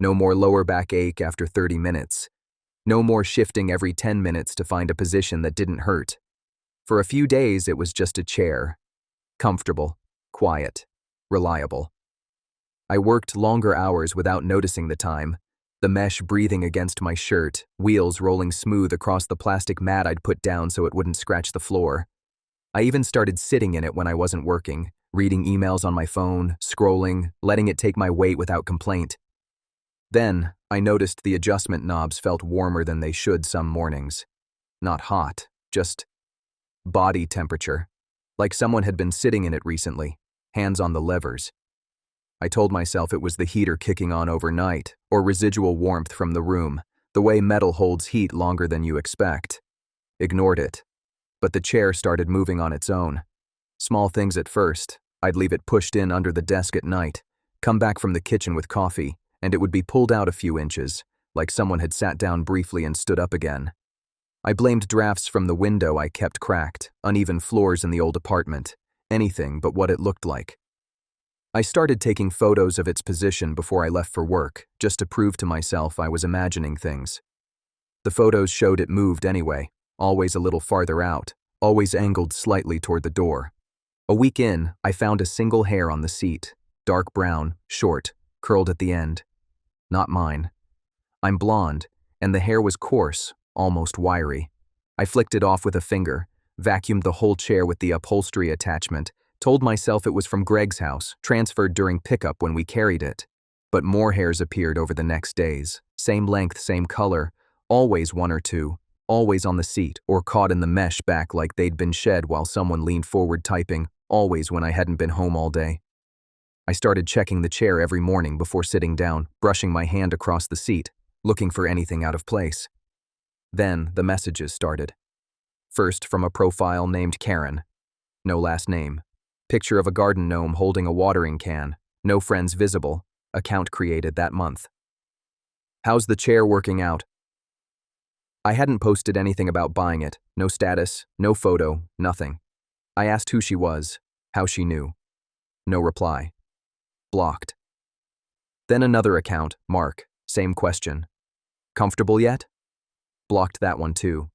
No more lower back ache after 30 minutes. No more shifting every 10 minutes to find a position that didn't hurt. For a few days, it was just a chair. Comfortable, quiet, reliable. I worked longer hours without noticing the time, the mesh breathing against my shirt, wheels rolling smooth across the plastic mat I'd put down so it wouldn't scratch the floor. I even started sitting in it when I wasn't working, reading emails on my phone, scrolling, letting it take my weight without complaint. Then, I noticed the adjustment knobs felt warmer than they should some mornings. Not hot, just body temperature, like someone had been sitting in it recently, hands on the levers. I told myself it was the heater kicking on overnight, or residual warmth from the room, the way metal holds heat longer than you expect. Ignored it. But the chair started moving on its own. Small things at first. I'd leave it pushed in under the desk at night, come back from the kitchen with coffee, and it would be pulled out a few inches, like someone had sat down briefly and stood up again. I blamed drafts from the window I kept cracked, uneven floors in the old apartment, anything but what it looked like. I started taking photos of its position before I left for work, just to prove to myself I was imagining things. The photos showed it moved anyway, always a little farther out, always angled slightly toward the door. A week in, I found a single hair on the seat, dark brown, short, curled at the end. Not mine. I'm blonde, and the hair was coarse, almost wiry. I flicked it off with a finger, vacuumed the whole chair with the upholstery attachment, told myself it was from Greg's house, transferred during pickup when we carried it. But more hairs appeared over the next days, same length, same color, always one or two, always on the seat or caught in the mesh back like they'd been shed while someone leaned forward typing, always when I hadn't been home all day. I started checking the chair every morning before sitting down, brushing my hand across the seat, looking for anything out of place. Then the messages started. First, from a profile named Karen. No last name. Picture of a garden gnome holding a watering can. No friends visible. Account created that month. How's the chair working out? I hadn't posted anything about buying it. No status, no photo, nothing. I asked who she was, how she knew. No reply. Blocked. Then another account, Mark, same question. Comfortable yet? Blocked that one too.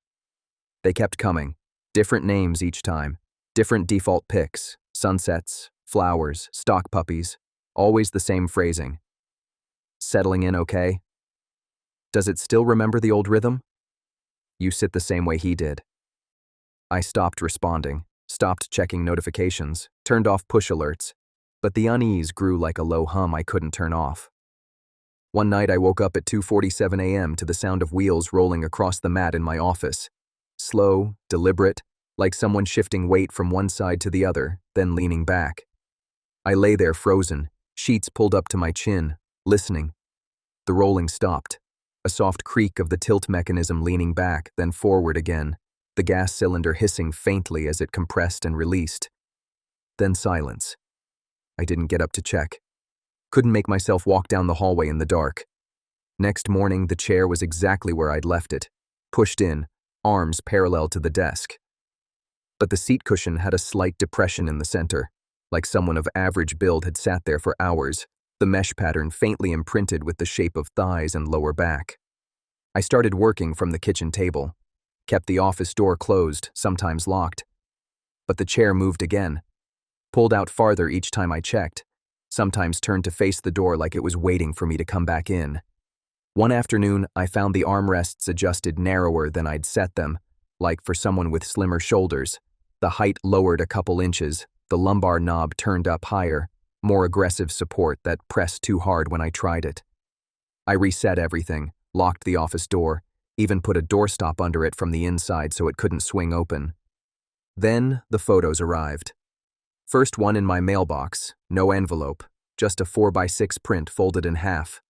They kept coming. Different names each time. Different default pics, sunsets, flowers, stock puppies. Always the same phrasing. Settling in okay? Does it still remember the old rhythm? You sit the same way he did. I stopped responding, stopped checking notifications, turned off push alerts, but the unease grew like a low hum I couldn't turn off. One night I woke up at 2:47 a.m. to the sound of wheels rolling across the mat in my office. Slow, deliberate, like someone shifting weight from one side to the other, then leaning back. I lay there frozen, sheets pulled up to my chin, listening. The rolling stopped. A soft creak of the tilt mechanism leaning back, then forward again, the gas cylinder hissing faintly as it compressed and released. Then silence. I didn't get up to check. Couldn't make myself walk down the hallway in the dark. Next morning, the chair was exactly where I'd left it, pushed in, arms parallel to the desk. But the seat cushion had a slight depression in the center, like someone of average build had sat there for hours, the mesh pattern faintly imprinted with the shape of thighs and lower back. I started working from the kitchen table, kept the office door closed, sometimes locked. But the chair moved again, pulled out farther each time I checked, sometimes turned to face the door like it was waiting for me to come back in. One afternoon, I found the armrests adjusted narrower than I'd set them, like for someone with slimmer shoulders. The height lowered a couple inches, the lumbar knob turned up higher, more aggressive support that pressed too hard when I tried it. I reset everything, locked the office door, even put a doorstop under it from the inside so it couldn't swing open. Then the photos arrived. First one in my mailbox, no envelope, just a 4x6 print folded in half.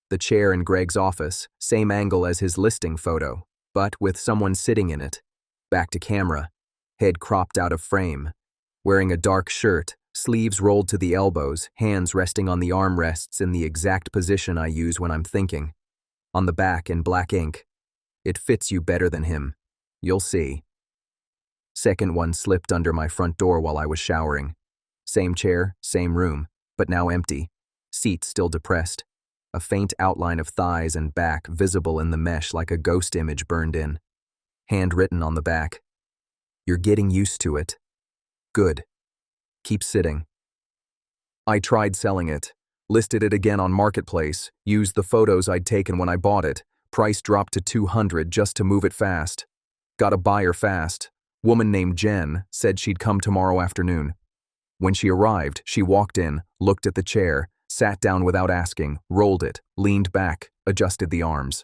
The chair in Greg's office, same angle as his listing photo, but with someone sitting in it. Back to camera, head cropped out of frame, wearing a dark shirt, sleeves rolled to the elbows, hands resting on the armrests in the exact position I use when I'm thinking. On the back in black ink, "It fits you better than him. You'll see." Second one slipped under my front door while I was showering. Same chair, same room, but now empty. Seat still depressed. A faint outline of thighs and back visible in the mesh like a ghost image burned in. Handwritten on the back. "You're getting used to it. Good. Keep sitting." I tried selling it, listed it again on Marketplace, used the photos I'd taken when I bought it, price dropped to $200 just to move it fast. Got a buyer fast. Woman named Jen said she'd come tomorrow afternoon. When she arrived, she walked in, looked at the chair, sat down without asking, rolled it, leaned back, adjusted the arms.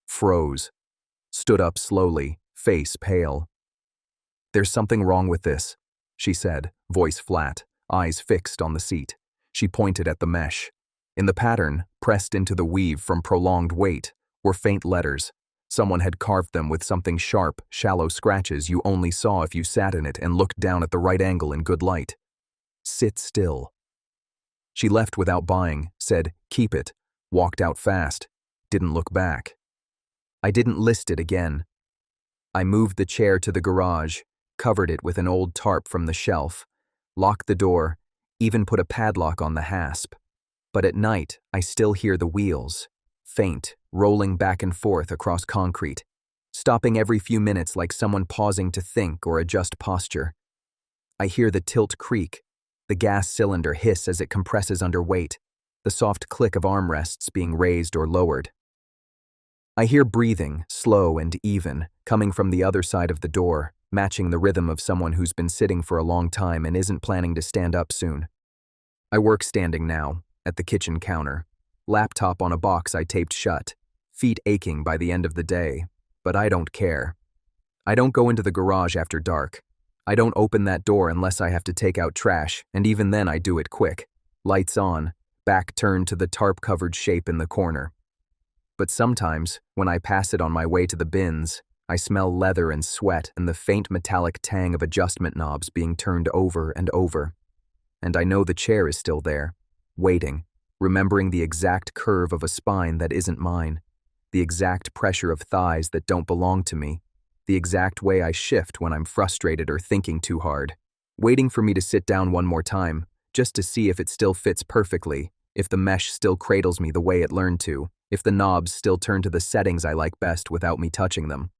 Froze. Stood up slowly, face pale. "There's something wrong with this," she said, voice flat, eyes fixed on the seat. She pointed at the mesh. In the pattern, pressed into the weave from prolonged weight, were faint letters. Someone had carved them with something sharp, shallow scratches you only saw if you sat in it and looked down at the right angle in good light. "Sit still." She left without buying, said, "Keep it," walked out fast, didn't look back. I didn't list it again. I moved the chair to the garage, covered it with an old tarp from the shelf, locked the door, even put a padlock on the hasp. But at night, I still hear the wheels, faint, rolling back and forth across concrete, stopping every few minutes like someone pausing to think or adjust posture. I hear the tilt creak, the gas cylinder hiss as it compresses under weight, the soft click of armrests being raised or lowered. I hear breathing, slow and even, coming from the other side of the door, matching the rhythm of someone who's been sitting for a long time and isn't planning to stand up soon. I work standing now, at the kitchen counter, laptop on a box I taped shut, feet aching by the end of the day, but I don't care. I don't go into the garage after dark. I don't open that door unless I have to take out trash, and even then I do it quick. Lights on, back turned to the tarp-covered shape in the corner. But sometimes, when I pass it on my way to the bins, I smell leather and sweat and the faint metallic tang of adjustment knobs being turned over and over. And I know the chair is still there, waiting, remembering the exact curve of a spine that isn't mine, the exact pressure of thighs that don't belong to me, the exact way I shift when I'm frustrated or thinking too hard, waiting for me to sit down one more time, just to see if it still fits perfectly, if the mesh still cradles me the way it learned to, if the knobs still turn to the settings I like best without me touching them.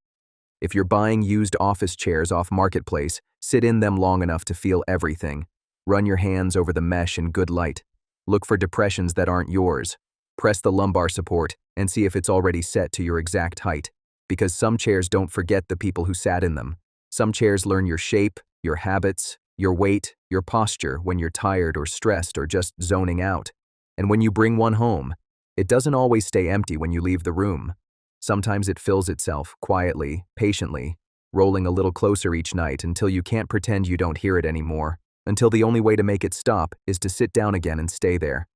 If you're buying used office chairs off Marketplace, sit in them long enough to feel everything. Run your hands over the mesh in good light. Look for depressions that aren't yours. Press the lumbar support and see if it's already set to your exact height. Because some chairs don't forget the people who sat in them. Some chairs learn your shape, your habits, your weight, your posture when you're tired or stressed or just zoning out. And when you bring one home, it doesn't always stay empty when you leave the room. Sometimes it fills itself, quietly, patiently, rolling a little closer each night until you can't pretend you don't hear it anymore, until the only way to make it stop is to sit down again and stay there.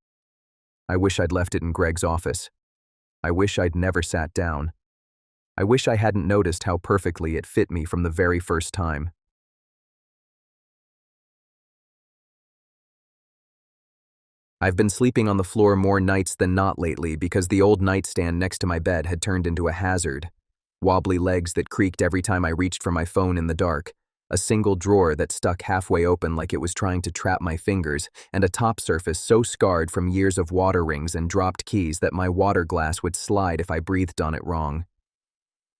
I wish I'd left it in Greg's office. I wish I'd never sat down. I wish I hadn't noticed how perfectly it fit me from the very first time. I've been sleeping on the floor more nights than not lately because the old nightstand next to my bed had turned into a hazard. Wobbly legs that creaked every time I reached for my phone in the dark, a single drawer that stuck halfway open like it was trying to trap my fingers, and a top surface so scarred from years of water rings and dropped keys that my water glass would slide if I breathed on it wrong.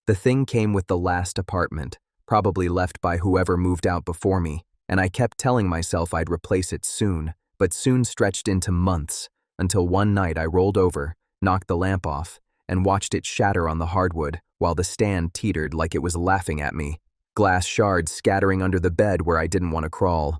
The thing came with the last apartment, probably left by whoever moved out before me, and I kept telling myself I'd replace it soon, but soon stretched into months, until one night I rolled over, knocked the lamp off, and watched it shatter on the hardwood while the stand teetered like it was laughing at me, glass shards scattering under the bed where I didn't want to crawl.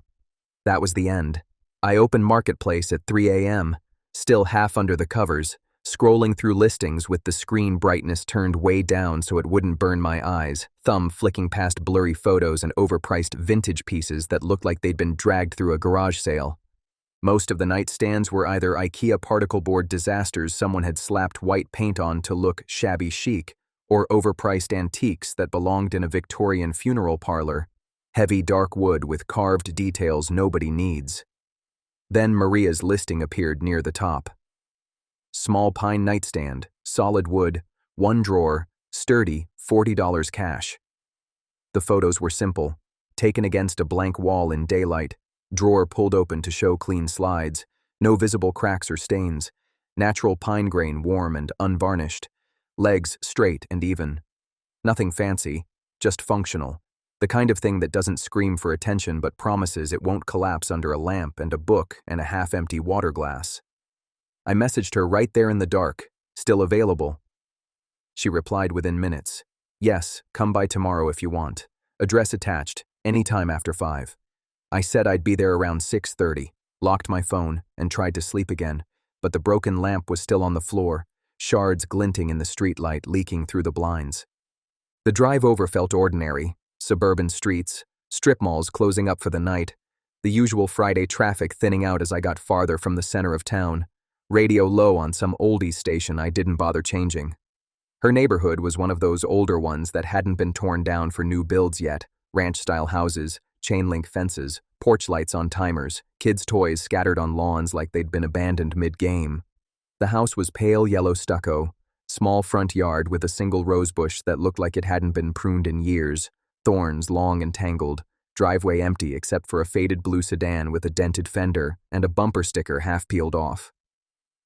That was the end. I opened Marketplace at 3 a.m., still half under the covers, scrolling through listings with the screen brightness turned way down so it wouldn't burn my eyes, thumb flicking past blurry photos and overpriced vintage pieces that looked like they'd been dragged through a garage sale. Most of the nightstands were either IKEA particle board disasters someone had slapped white paint on to look shabby chic, or overpriced antiques that belonged in a Victorian funeral parlor, heavy dark wood with carved details nobody needs. Then Maria's listing appeared near the top. Small pine nightstand, solid wood, one drawer, sturdy, $40 cash. The photos were simple, taken against a blank wall in daylight, drawer pulled open to show clean slides, no visible cracks or stains, natural pine grain warm and unvarnished, legs straight and even. Nothing fancy, just functional, the kind of thing that doesn't scream for attention but promises it won't collapse under a lamp and a book and a half-empty water glass. I messaged her right there in the dark, still available. She replied within minutes. Yes, come by tomorrow if you want. Address attached, anytime after 5. I said I'd be there around 6:30, locked my phone, and tried to sleep again, but the broken lamp was still on the floor, shards glinting in the streetlight leaking through the blinds. The drive over felt ordinary, suburban streets, strip malls closing up for the night, the usual Friday traffic thinning out as I got farther from the center of town, radio low on some oldies station I didn't bother changing. Her neighborhood was one of those older ones that hadn't been torn down for new builds yet, ranch-style houses, chain-link fences, porch lights on timers, kids' toys scattered on lawns like they'd been abandoned mid-game. The house was pale yellow stucco, small front yard with a single rosebush that looked like it hadn't been pruned in years, thorns long and tangled, driveway empty except for a faded blue sedan with a dented fender and a bumper sticker half peeled off.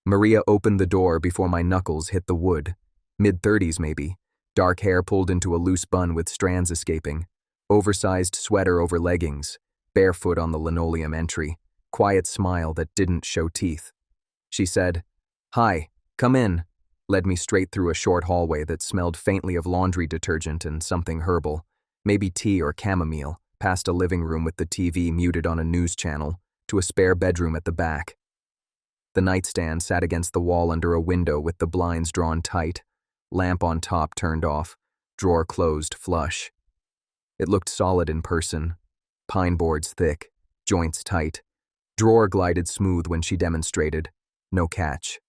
Maria opened the door before my knuckles hit the wood. Mid-30s maybe, dark hair pulled into a loose bun with strands escaping, oversized sweater over leggings, barefoot on the linoleum entry, quiet smile that didn't show teeth. She said, "Hi, come in," led me straight through a short hallway that smelled faintly of laundry detergent and something herbal, maybe tea or chamomile, past a living room with the TV muted on a news channel, to a spare bedroom at the back. The nightstand sat against the wall under a window with the blinds drawn tight, lamp on top turned off, drawer closed flush. It looked solid in person, Pine boards thick, joints tight. Drawer glided smooth when she demonstrated. No catch.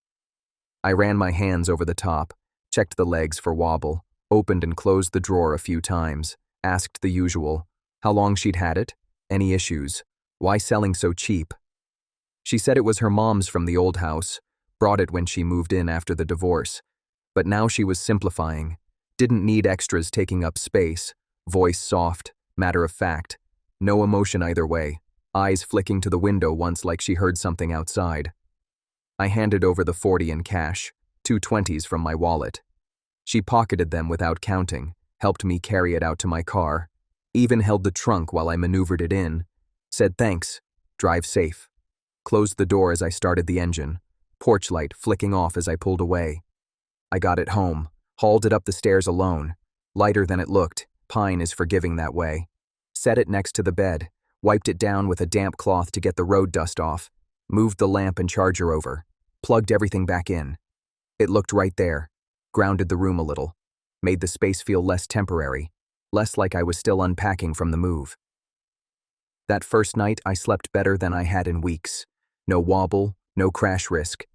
I ran my hands over the top, checked the legs for wobble, opened and closed the drawer a few times, asked the usual, how long she'd had it, any issues, why selling so cheap. She said it was her mom's from the old house, brought it when she moved in after the divorce. But now she was simplifying, didn't need extras taking up space, voice soft, matter of fact, no emotion either way, eyes flicking to the window once like she heard something outside. I handed over the 40 in cash, 2 20s from my wallet. She pocketed them without counting, helped me carry it out to my car, even held the trunk while I maneuvered it in, said thanks, drive safe, closed the door as I started the engine, porch light flicking off as I pulled away. I got it home, hauled it up the stairs alone, lighter than it looked, Pine is forgiving that way. Set it next to the bed, wiped it down with a damp cloth to get the road dust off, moved the lamp and charger over, plugged everything back in. It looked right there, grounded the room a little, made the space feel less temporary, less like I was still unpacking from the move. That first night I slept better than I had in weeks. No wobble, no crash risk,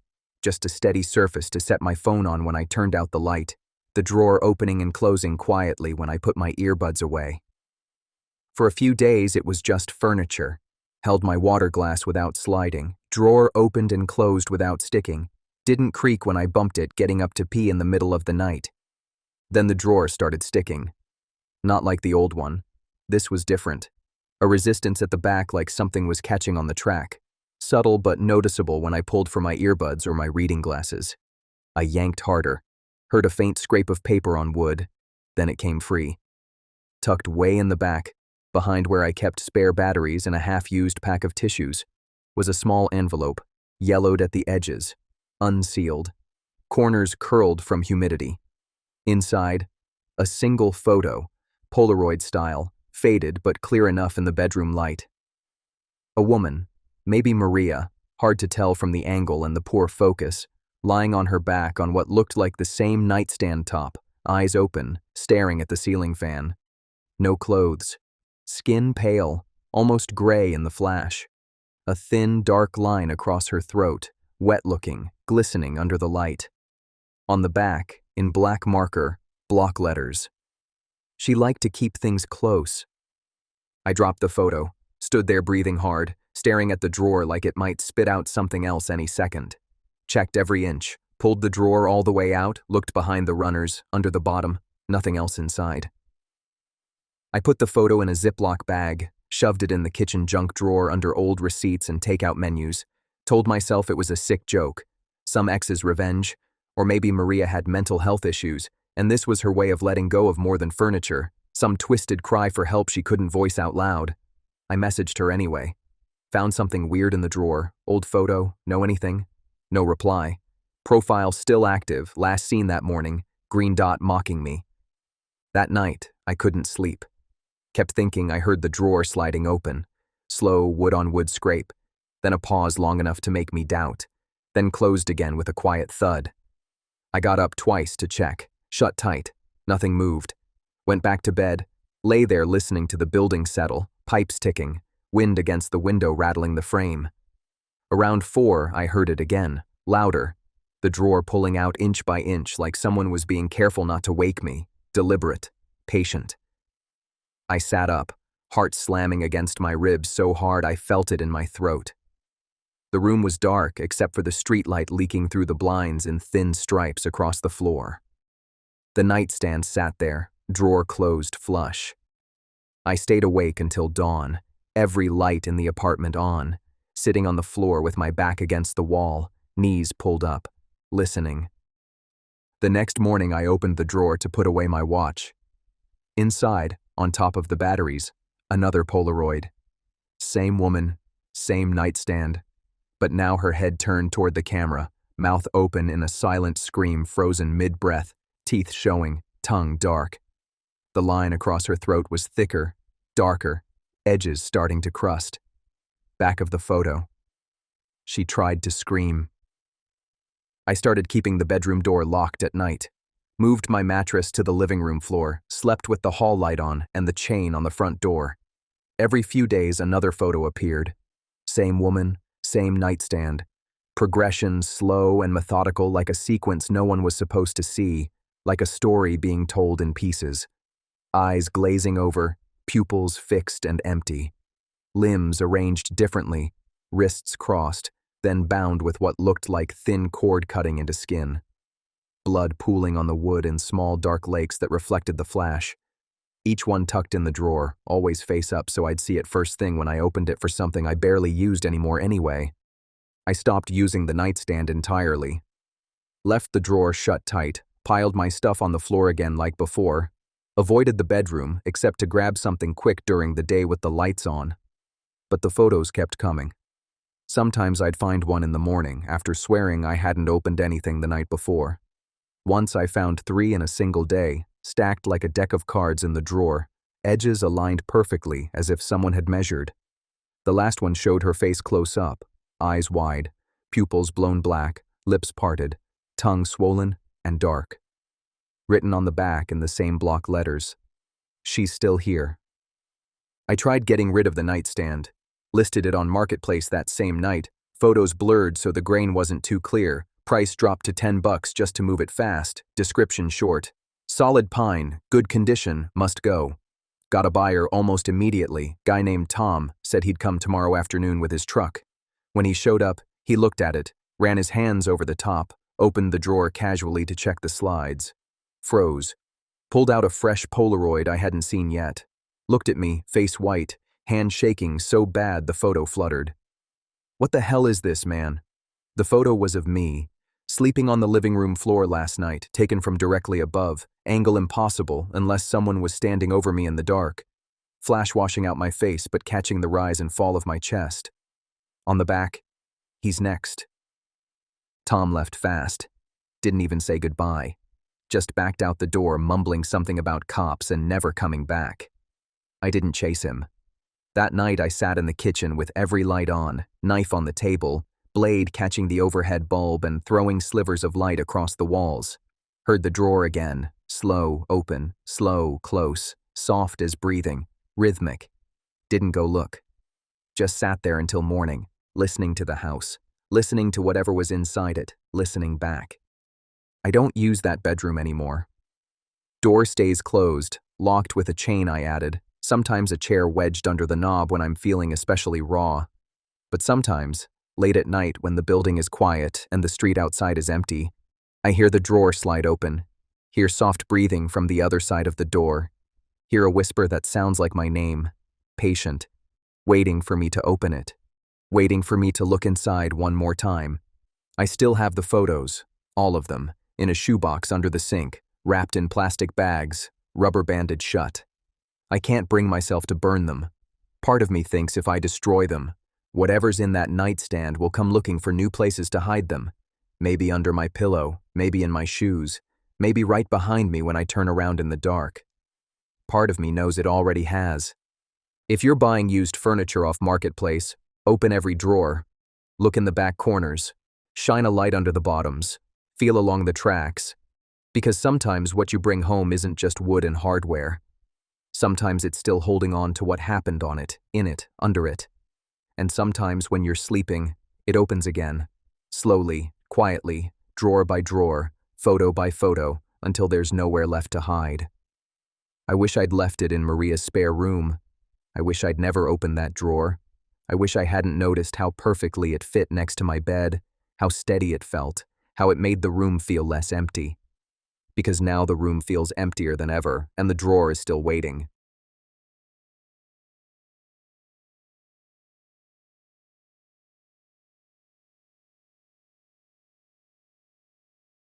just a steady surface to set my phone on when I turned out the light, the drawer opening and closing quietly when I put my earbuds away. For a few days it was just furniture, held my water glass without sliding, drawer opened and closed without sticking, didn't creak when I bumped it getting up to pee in the middle of the night. Then the drawer started sticking. Not like the old one. This was different. A resistance at the back like something was catching on the track. Subtle but noticeable when I pulled for my earbuds or my reading glasses. I yanked harder, heard a faint scrape of paper on wood, then it came free. Tucked way in the back, behind where I kept spare batteries and a half-used pack of tissues, was a small envelope, yellowed at the edges, unsealed, corners curled from humidity. Inside, a single photo, Polaroid style, faded but clear enough in the bedroom light. A woman, maybe Maria, hard to tell from the angle and the poor focus, lying on her back on what looked like the same nightstand top, eyes open, staring at the ceiling fan. No clothes. Skin pale, almost gray in the flash. A thin, dark line across her throat, wet-looking, glistening under the light. On the back, in black marker, block letters. She liked to keep things close. I dropped the photo, stood there breathing hard, staring at the drawer like it might spit out something else any second. Checked every inch, pulled the drawer all the way out, looked behind the runners, under the bottom, nothing else inside. I put the photo in a Ziploc bag, shoved it in the kitchen junk drawer under old receipts and takeout menus, told myself it was a sick joke, some ex's revenge, or maybe Maria had mental health issues, and this was her way of letting go of more than furniture, some twisted cry for help she couldn't voice out loud. I messaged her anyway. Found something weird in the drawer, old photo, know anything? No reply. Profile still active, last seen that morning, green dot mocking me. That night, I couldn't sleep. Kept thinking I heard the drawer sliding open, slow wood-on-wood scrape, then a pause long enough to make me doubt, then closed again with a quiet thud. I got up twice to check, shut tight, nothing moved. Went back to bed, lay there listening to the building settle, pipes ticking, wind against the window rattling the frame. Around 4, I heard it again, louder, the drawer pulling out inch by inch like someone was being careful not to wake me, deliberate, patient. I sat up, heart slamming against my ribs so hard I felt it in my throat. The room was dark except for the streetlight leaking through the blinds in thin stripes across the floor. The nightstand sat there, drawer closed flush. I stayed awake until dawn, every light in the apartment on, sitting on the floor with my back against the wall, knees pulled up, listening. The next morning I opened the drawer to put away my watch. Inside, on top of the batteries, another Polaroid. Same woman, same nightstand, but now her head turned toward the camera, mouth open in a silent scream frozen mid-breath, teeth showing, tongue dark. The line across her throat was thicker, darker, edges starting to crust. Back of the photo. She tried to scream. I started keeping the bedroom door locked at night. Moved my mattress to the living room floor, slept with the hall light on and the chain on the front door. Every few days, another photo appeared. Same woman, same nightstand. Progression slow and methodical, like a sequence no one was supposed to see, like a story being told in pieces. Eyes glazing over, pupils fixed and empty. Limbs arranged differently, wrists crossed, then bound with what looked like thin cord cutting into skin. Blood pooling on the wood in small dark lakes that reflected the flash. Each one tucked in the drawer, always face up so I'd see it first thing when I opened it for something I barely used anymore anyway. I stopped using the nightstand entirely. Left the drawer shut tight, piled my stuff on the floor again like before, avoided the bedroom except to grab something quick during the day with the lights on. But the photos kept coming. Sometimes I'd find one in the morning after swearing I hadn't opened anything the night before. Once I found 3 in a single day, stacked like a deck of cards in the drawer, edges aligned perfectly as if someone had measured. The last one showed her face close up, eyes wide, pupils blown black, lips parted, tongue swollen and dark. Written on the back in the same block letters, "She's still here." I tried getting rid of the nightstand, listed it on Marketplace that same night, photos blurred so the grain wasn't too clear, price dropped to $10 just to move it fast, description short. Solid pine, good condition, must go. Got a buyer almost immediately, guy named Tom, said he'd come tomorrow afternoon with his truck. When he showed up, he looked at it, ran his hands over the top, opened the drawer casually to check the slides. Froze. Pulled out a fresh Polaroid I hadn't seen yet. Looked at me, face white, hand shaking so bad the photo fluttered. "What the hell is this, man?" The photo was of me, sleeping on the living room floor last night, taken from directly above, angle impossible unless someone was standing over me in the dark. Flash washing out my face but catching the rise and fall of my chest. On the back, "He's next." Tom left fast. Didn't even say goodbye. Just backed out the door, mumbling something about cops and never coming back. I didn't chase him. That night I sat in the kitchen with every light on, knife on the table, blade catching the overhead bulb and throwing slivers of light across the walls. Heard the drawer again, slow, open, slow, close, soft as breathing, rhythmic. Didn't go look. Just sat there until morning, listening to the house, listening to whatever was inside it, listening back. I don't use that bedroom anymore. Door stays closed, locked with a chain I added, sometimes a chair wedged under the knob when I'm feeling especially raw. But sometimes, late at night when the building is quiet and the street outside is empty, I hear the drawer slide open, hear soft breathing from the other side of the door, hear a whisper that sounds like my name, patient, waiting for me to open it, waiting for me to look inside one more time. I still have the photos, all of them, in a shoebox under the sink, wrapped in plastic bags, rubber banded shut. I can't bring myself to burn them. Part of me thinks if I destroy them, whatever's in that nightstand will come looking for new places to hide them. Maybe under my pillow, maybe in my shoes, maybe right behind me when I turn around in the dark. Part of me knows it already has. If you're buying used furniture off Marketplace, open every drawer, look in the back corners, shine a light under the bottoms, feel along the tracks, because sometimes what you bring home isn't just wood and hardware. Sometimes it's still holding on to what happened on it, in it, under it. And sometimes when you're sleeping, it opens again, slowly, quietly, drawer by drawer, photo by photo, until there's nowhere left to hide. I wish I'd left it in Maria's spare room. I wish I'd never opened that drawer. I wish I hadn't noticed how perfectly it fit next to my bed, how steady it felt, how it made the room feel less empty. Because now the room feels emptier than ever, and the drawer is still waiting.